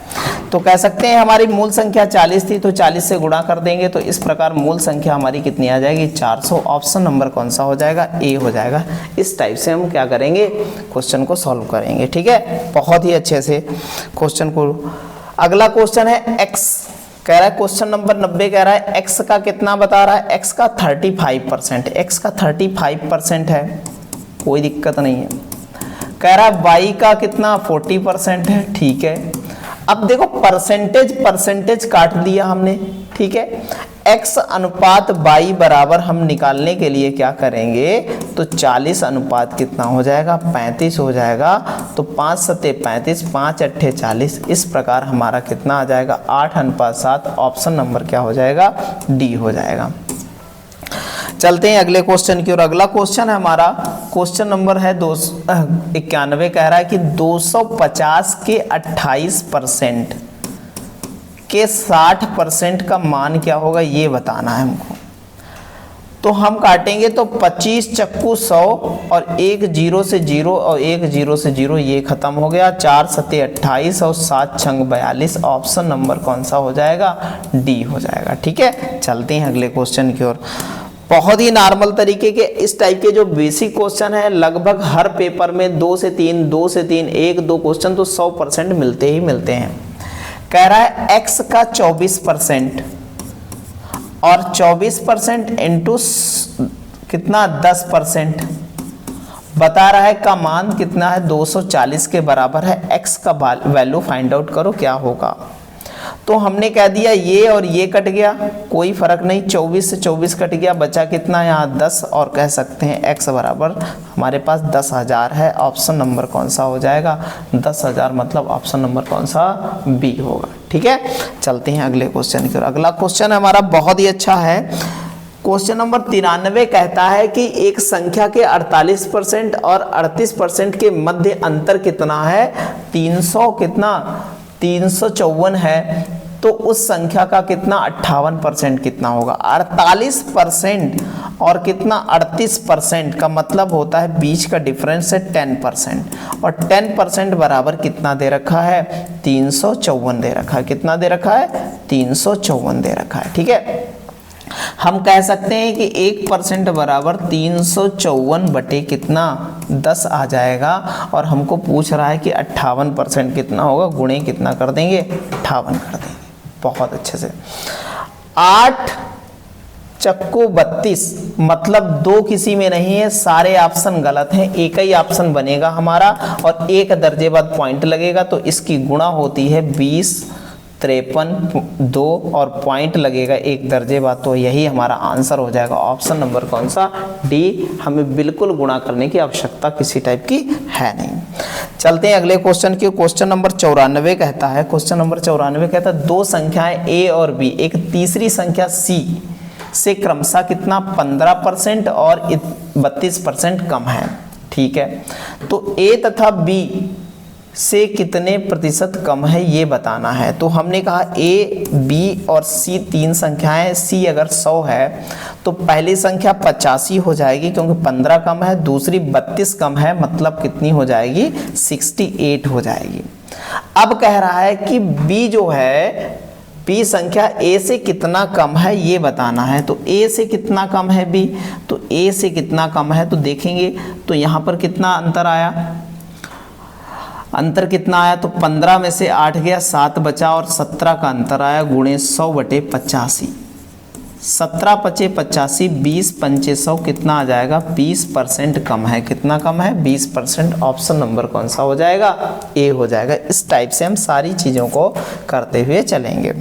तो कह सकते हैं हमारी मूल संख्या 40 थी तो 40 से गुणा कर देंगे, तो इस प्रकार मूल संख्या हमारी कितनी आ जाएगी 400। ऑप्शन नंबर कौन सा हो जाएगा, ए हो जाएगा। इस टाइप से हम क्या करेंगे, क्वेश्चन को सॉल्व करेंगे। ठीक है, बहुत ही अच्छे से क्वेश्चन को। अगला क्वेश्चन है एक्स, कह रहा है क्वेश्चन नंबर 90 कह रहा है x का कितना बता रहा है, x का 35%, x का 35% है, कोई दिक्कत नहीं है। कह रहा है y का कितना 40% है, ठीक है। अब देखो परसेंटेज काट दिया हमने, ठीक है। x अनुपात y बराबर हम निकालने के लिए क्या करेंगे, तो 40 अनुपात कितना हो जाएगा, 35 हो जाएगा। तो 5 सत्ते 35, 5 अट्ठे 40, इस प्रकार हमारा कितना आ जाएगा 8 अनुपात 7। ऑप्शन नंबर क्या हो जाएगा, डी हो जाएगा। चलते हैं अगले क्वेश्चन की ओर। अगला क्वेश्चन है हमारा क्वेश्चन नंबर है 91, कह रहा है कि 250 के 28% के 60% का मान क्या होगा, ये बताना है हमको। तो हम काटेंगे तो 25 चक्कू 100 और 1 0 से 0 और 1 0 से 0, ये खत्म हो गया। 4 सत्ते 28 और 7 छंग 42। ऑप्शन नंबर कौन सा हो जाएगा, डी हो जाएगा, ठीक है। चलते हैं अगले क्वेश्चन की ओर। बहुत ही नॉर्मल तरीके के इस टाइप के जो बेसिक क्वेश्चन है, लगभग हर पेपर में 2 से 3 1-2 क्वेश्चन तो 100% मिलते ही मिलते हैं। कह रहा है x का 24% और 24% इंटू कितना 10% बता रहा है का मान कितना है 240 के बराबर है। x का वैल्यू फाइंड आउट करो क्या होगा। तो हमने कह दिया ये और ये कट गया, कोई फर्क नहीं, 24 से 24 कट गया, बचा कितना यहाँ 10। और कह सकते हैं x बराबर हमारे पास 10,000 है। ऑप्शन नंबर कौन सा हो जाएगा, 10,000, मतलब ऑप्शन नंबर कौन सा, बी होगा, ठीक है। चलते हैं अगले क्वेश्चन की ओर। अगला क्वेश्चन हमारा बहुत ही अच्छा है। क्वेश्चन नंबर 93 कहता है कि एक संख्या के 48% और 38% के मध्य अंतर कितना है, 354 है। तो उस संख्या का कितना 58% कितना होगा। 48% और कितना 38% का मतलब होता है बीच का डिफरेंस है 10%, और 10% बराबर कितना दे रखा है, 354 दे रखा है। कितना दे रखा है, 354 दे रखा है, ठीक है। हम कह सकते हैं कि 1% बराबर 354 बटे कितना 10 आ जाएगा। और हमको पूछ रहा है कि 58% कितना होगा, गुणे कितना कर देंगे, 58 कर देंगे, बहुत अच्छे से। 8 चक्कू 32, मतलब 2 किसी में नहीं है, सारे ऑप्शन गलत हैं, एक ही ऑप्शन बनेगा हमारा और एक दर्जे बाद पॉइंट लगेगा। तो इसकी गुणा होती है 20, 53, 2 और पॉइंट लगेगा एक दर्जे बाद। तो यही हमारा आंसर हो जाएगा। ऑप्शन नंबर कौन सा, डी। हमें बिल्कुल गुणा करने की आवश्यकता किसी टाइप की है नहीं। चलते हैं अगले क्वेश्चन की। क्वेश्चन नंबर 94 कहता है, क्वेश्चन नंबर 94 कहता है 2 संख्याएं a और b एक तीसरी संख्या c से क्रमशः कितना 15% और 32% कम है, ठीक है। तो a तथा b से कितने प्रतिशत कम है ये बताना है। तो हमने कहा a, b और c 3 संख्याएं, c अगर 100 है तो पहली संख्या 85 हो जाएगी क्योंकि 15 कम है, दूसरी 32 कम है, मतलब कितनी हो जाएगी 68 हो जाएगी। अब कह रहा है कि b जो है, b संख्या a से कितना कम है ये बताना है। तो a से कितना कम है b, तो a से कितना कम है तो देखेंगे तो यहाँ पर कितना अंतर आया, अंतर कितना आया, तो 15 में से 8 गया, 7 बचा और 17 का अंतर आया, गुणे 100 बटे 85। 17 पचे 85, 20 पंचे 100, कितना आ जाएगा 20% कम है। कितना कम है 20%। ऑप्शन नंबर कौन सा हो जाएगा, ए हो जाएगा। इस टाइप से हम सारी चीज़ों को करते हुए चलेंगे।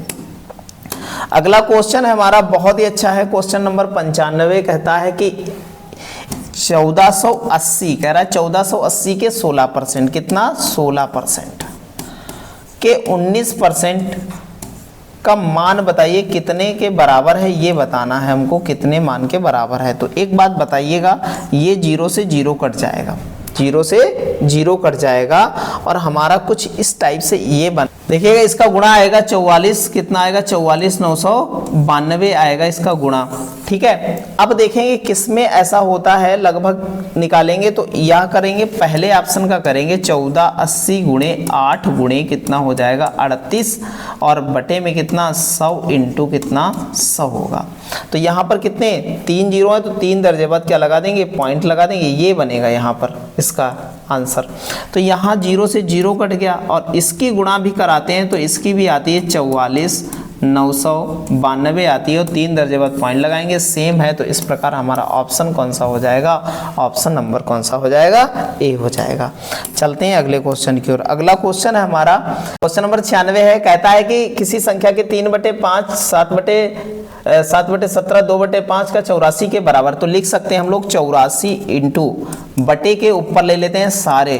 अगला क्वेश्चन है हमारा बहुत ही अच्छा है। क्वेश्चन नंबर 95 कहता है कि 1480, कह रहा है 1480 के 16%, कितना 16% के 19% का मान बताइए कितने के बराबर है, ये बताना है हमको, कितने मान के बराबर है। तो एक बात बताइएगा, ये 0 से 0 कट जाएगा, 0 से 0 कट जाएगा और हमारा कुछ इस टाइप से ये बन, देखिएगा इसका गुणा आएगा 44, कितना आएगा 44,992 आएगा इसका गुणा, ठीक है। अब देखेंगे किसमें ऐसा होता है, लगभग निकालेंगे तो यह करेंगे, पहले ऑप्शन का करेंगे 1480 गुणे 8 गुणे कितना हो जाएगा 38 और बटे में कितना 100 इंटू कितना 100 होगा। तो यहाँ पर कितने 3 जीरो है तो 3 दर्जे बाद क्या लगा देंगे, पॉइंट लगा देंगे, ये बनेगा यहाँ पर इसका आंसर। तो यहाँ 0 से 0 कट गया और इसकी गुणा भी कराते हैं तो इसकी भी आती है 44 992 आती है और 3 दर्जे बाद पॉइंट लगाएंगे, सेम है। तो इस प्रकार हमारा ऑप्शन कौन सा हो जाएगा, ऑप्शन नंबर कौन सा हो जाएगा, ए हो जाएगा। चलते हैं अगले क्वेश्चन की ओर। अगला क्वेश्चन है हमारा क्वेश्चन नंबर 96 है। कहता है कि किसी संख्या के 3/5 7/17 2/5 का 84 के बराबर। तो लिख सकते हैं हम लोग 84 इंटू बटे के ऊपर ले लेते हैं सारे,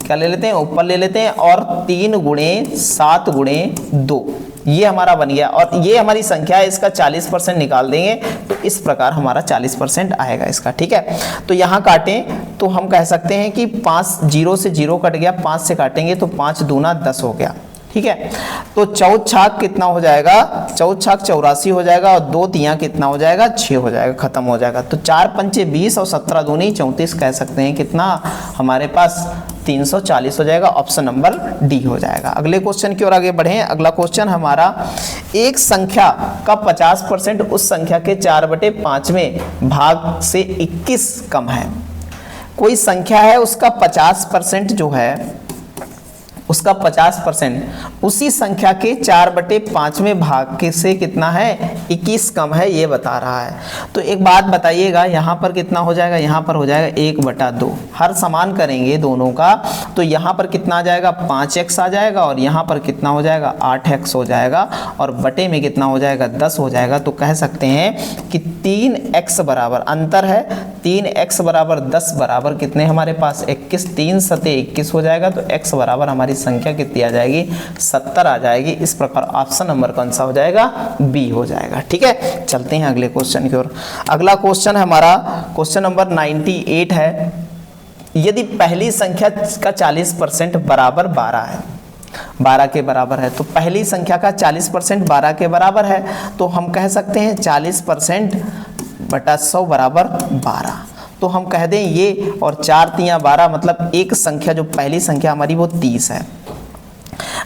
क्या ले लेते हैं, ऊपर ले लेते हैं, और 3 गुणे 7 गुणे 2, ये हमारा बन गया। और ये हमारी संख्या है, इसका 40% निकाल देंगे तो इस प्रकार हमारा 40% आएगा इसका, ठीक है। तो यहाँ काटें तो हम कह सकते हैं कि 5 0 से 0 कट गया, 5 से काटेंगे तो 5 दूना 10 हो गया, ठीक है। तो 14 छाक कितना हो जाएगा, 14 छाक 84 हो जाएगा, और 2 तियां कितना हो जाएगा, 6 हो जाएगा, खत्म हो जाएगा। तो 4 पंचे 20 और 17 दूनी 34 कह सकते हैं कितना हमारे पास 340 हो जाएगा। ऑप्शन नंबर डी हो जाएगा। अगले क्वेश्चन की ओर आगे बढ़े। अगला क्वेश्चन हमारा, एक संख्या का 50% उस संख्या के 4/5वें भाग से 21 कम है। कोई संख्या है उसका 50% जो है, उसका 50% उसी संख्या के 4/5वें भाग के से कितना है, 21 कम है, ये बता रहा है। तो एक बात बताइएगा, यहाँ पर कितना हो जाएगा, यहाँ पर हो जाएगा 1/2। हर समान करेंगे दोनों का तो यहाँ पर कितना आ जाएगा, 5x आ जाएगा, और यहाँ पर कितना हो जाएगा, 8x हो जाएगा, और बटे में कितना हो जाएगा, 10 हो जाएगा। तो कह सकते हैं कि 3x बराबर, अंतर है 3x बराबर 10 बराबर कितने हमारे पास 21, 3 सते 21 हो जाएगा। तो x बराबर हमारी संख्या कितनी आ जाएगी, 70 आ जाएगी। इस प्रकार ऑप्शन नंबर कौन सा हो जाएगा, बी हो जाएगा, ठीक है। चलते हैं अगले क्वेश्चन की ओर। अगला क्वेश्चन है हमारा क्वेश्चन नंबर 98 है। यदि पहली संख्या का 40% बराबर 12 है, 12 के बराबर है, तो पहली संख्या का 40% 12 के बराबर है, तो हम कह सकते हैं 40% बटा 100 बराबर 12। तो हम कह दें ये, और 4 तियां 12, मतलब एक संख्या जो पहली संख्या हमारी वो 30 है।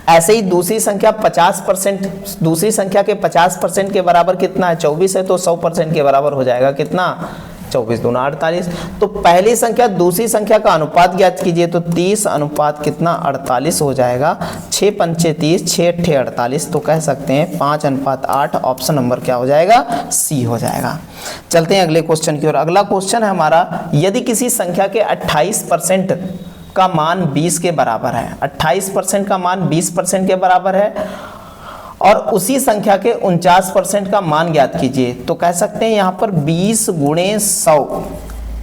ऐसे ही दूसरी संख्या 50%, दूसरी संख्या के 50% के बराबर कितना है, 24 है, तो 100% के बराबर हो जाएगा कितना, 24 दूना 48। तो पहली संख्या दूसरी संख्या का अनुपात ज्ञात कीजिए, तो 30 अनुपात कितना 48 हो जाएगा। 6 पंचे 30, 6 अट्ठे 48, तो कह सकते हैं 5:8। ऑप्शन नंबर क्या हो जाएगा, सी हो जाएगा। चलते हैं अगले क्वेश्चन की ओर। अगला क्वेश्चन है हमारा, यदि किसी संख्या के 28% का मान 20 के बराबर है, 28% का मान 20% के बराबर है, और उसी संख्या के 49% का मान ज्ञात कीजिए, तो कह सकते हैं यहाँ पर 20 गुणे 100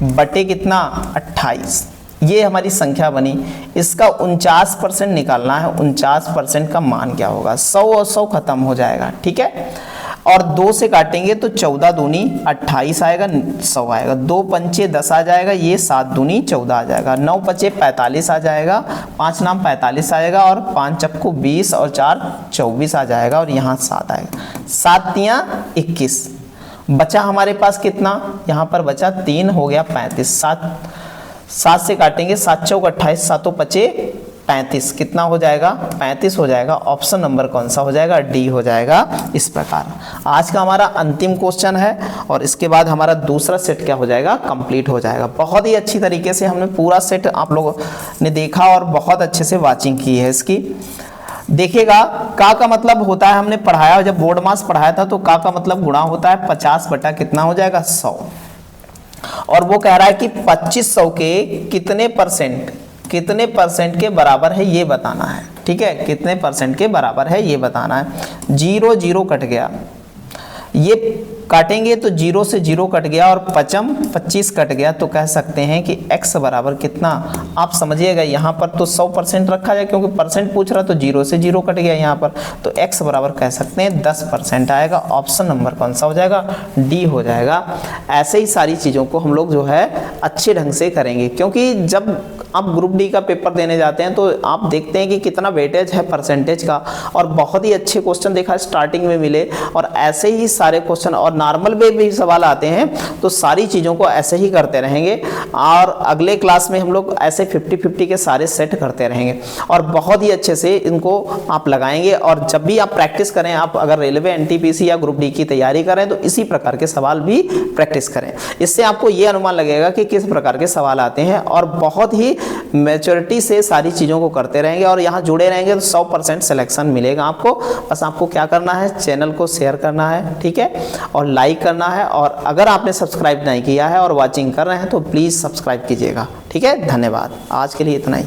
बटे कितना 28, ये हमारी संख्या बनी। इसका 49% निकालना है, 49% का मान क्या होगा, 100 और 100 खत्म हो जाएगा, ठीक है। और 2 से काटेंगे तो 14 दूनी 28 आएगा, 100 आएगा, 2 पंचे 10 आ जाएगा, ये 7 दूनी 14 आ जाएगा, 9 पचे 45 आ जाएगा, 5 नाम 45 आएगा, और 5 चक्कू 20 और 4 24 आ जाएगा, और यहाँ 7 आएगा, 7 तियां 21। बचा हमारे पास कितना, यहाँ पर बचा 3 हो गया 35। 7 से काटेंगे, 7 चौक 28, 7 पचे 35, कितना हो जाएगा, 35 हो जाएगा। ऑप्शन नंबर कौन सा हो जाएगा, डी हो जाएगा। इस प्रकार आज का हमारा अंतिम क्वेश्चन है, और इसके बाद हमारा दूसरा सेट क्या हो जाएगा, कंप्लीट हो जाएगा। बहुत ही अच्छी तरीके से हमने पूरा सेट आप लोगों ने देखा और बहुत अच्छे से वाचिंग की है इसकी। देखिएगा, का मतलब होता है, हमने पढ़ाया जब बोर्ड मास पढ़ाया था, तो का मतलब गुणा होता है 50 बटा कितना हो जाएगा 100, और वो कह रहा है कि 2500 के कितने परसेंट के बराबर है ये बताना है, ठीक है, कितने परसेंट के बराबर है ये बताना है। 0 0 कट गया, ये काटेंगे तो 0 से 0 कट गया, और 25 कट गया, तो कह सकते हैं कि x बराबर कितना, आप समझिएगा यहाँ पर तो 100% रखा जाए, क्योंकि परसेंट पूछ रहा, तो 0 से 0 कट गया यहाँ पर, तो x बराबर कह सकते हैं 10% आएगा। ऑप्शन नंबर कौन सा हो जाएगा, डी हो जाएगा। ऐसे ही सारी चीज़ों को हम लोग जो है अच्छे ढंग से करेंगे, क्योंकि जब आप ग्रुप डी का पेपर देने जाते हैं तो आप देखते हैं कि कितना वेटेज है परसेंटेज का, और बहुत ही अच्छे क्वेश्चन देखा स्टार्टिंग में मिले, और ऐसे ही सारे क्वेश्चन और नॉर्मल में भी सवाल आते हैं, तो सारी चीज़ों को ऐसे ही करते रहेंगे, और अगले क्लास में हम लोग ऐसे 50-50 के सारे सेट करते रहेंगे, और बहुत ही अच्छे से इनको आप लगाएंगे। और जब भी आप प्रैक्टिस करें, आप अगर रेलवे एनटीपीसी या ग्रुप डी की तैयारी करें, तो इसी प्रकार के सवाल भी प्रैक्टिस करें। इससे आपको ये अनुमान लगेगा कि किस प्रकार के सवाल आते हैं, और बहुत ही मैच्योरिटी से सारी चीज़ों को करते रहेंगे और यहाँ जुड़े रहेंगे तो 100% सिलेक्शन मिलेगा आपको। बस आपको क्या करना है, चैनल को शेयर करना है, ठीक है, और लाइक करना है, और अगर आपने सब्सक्राइब नहीं किया है और वॉचिंग कर रहे हैं तो प्लीज़ सब्सक्राइब कीजिएगा, ठीक है। धन्यवाद, आज के लिए इतना ही।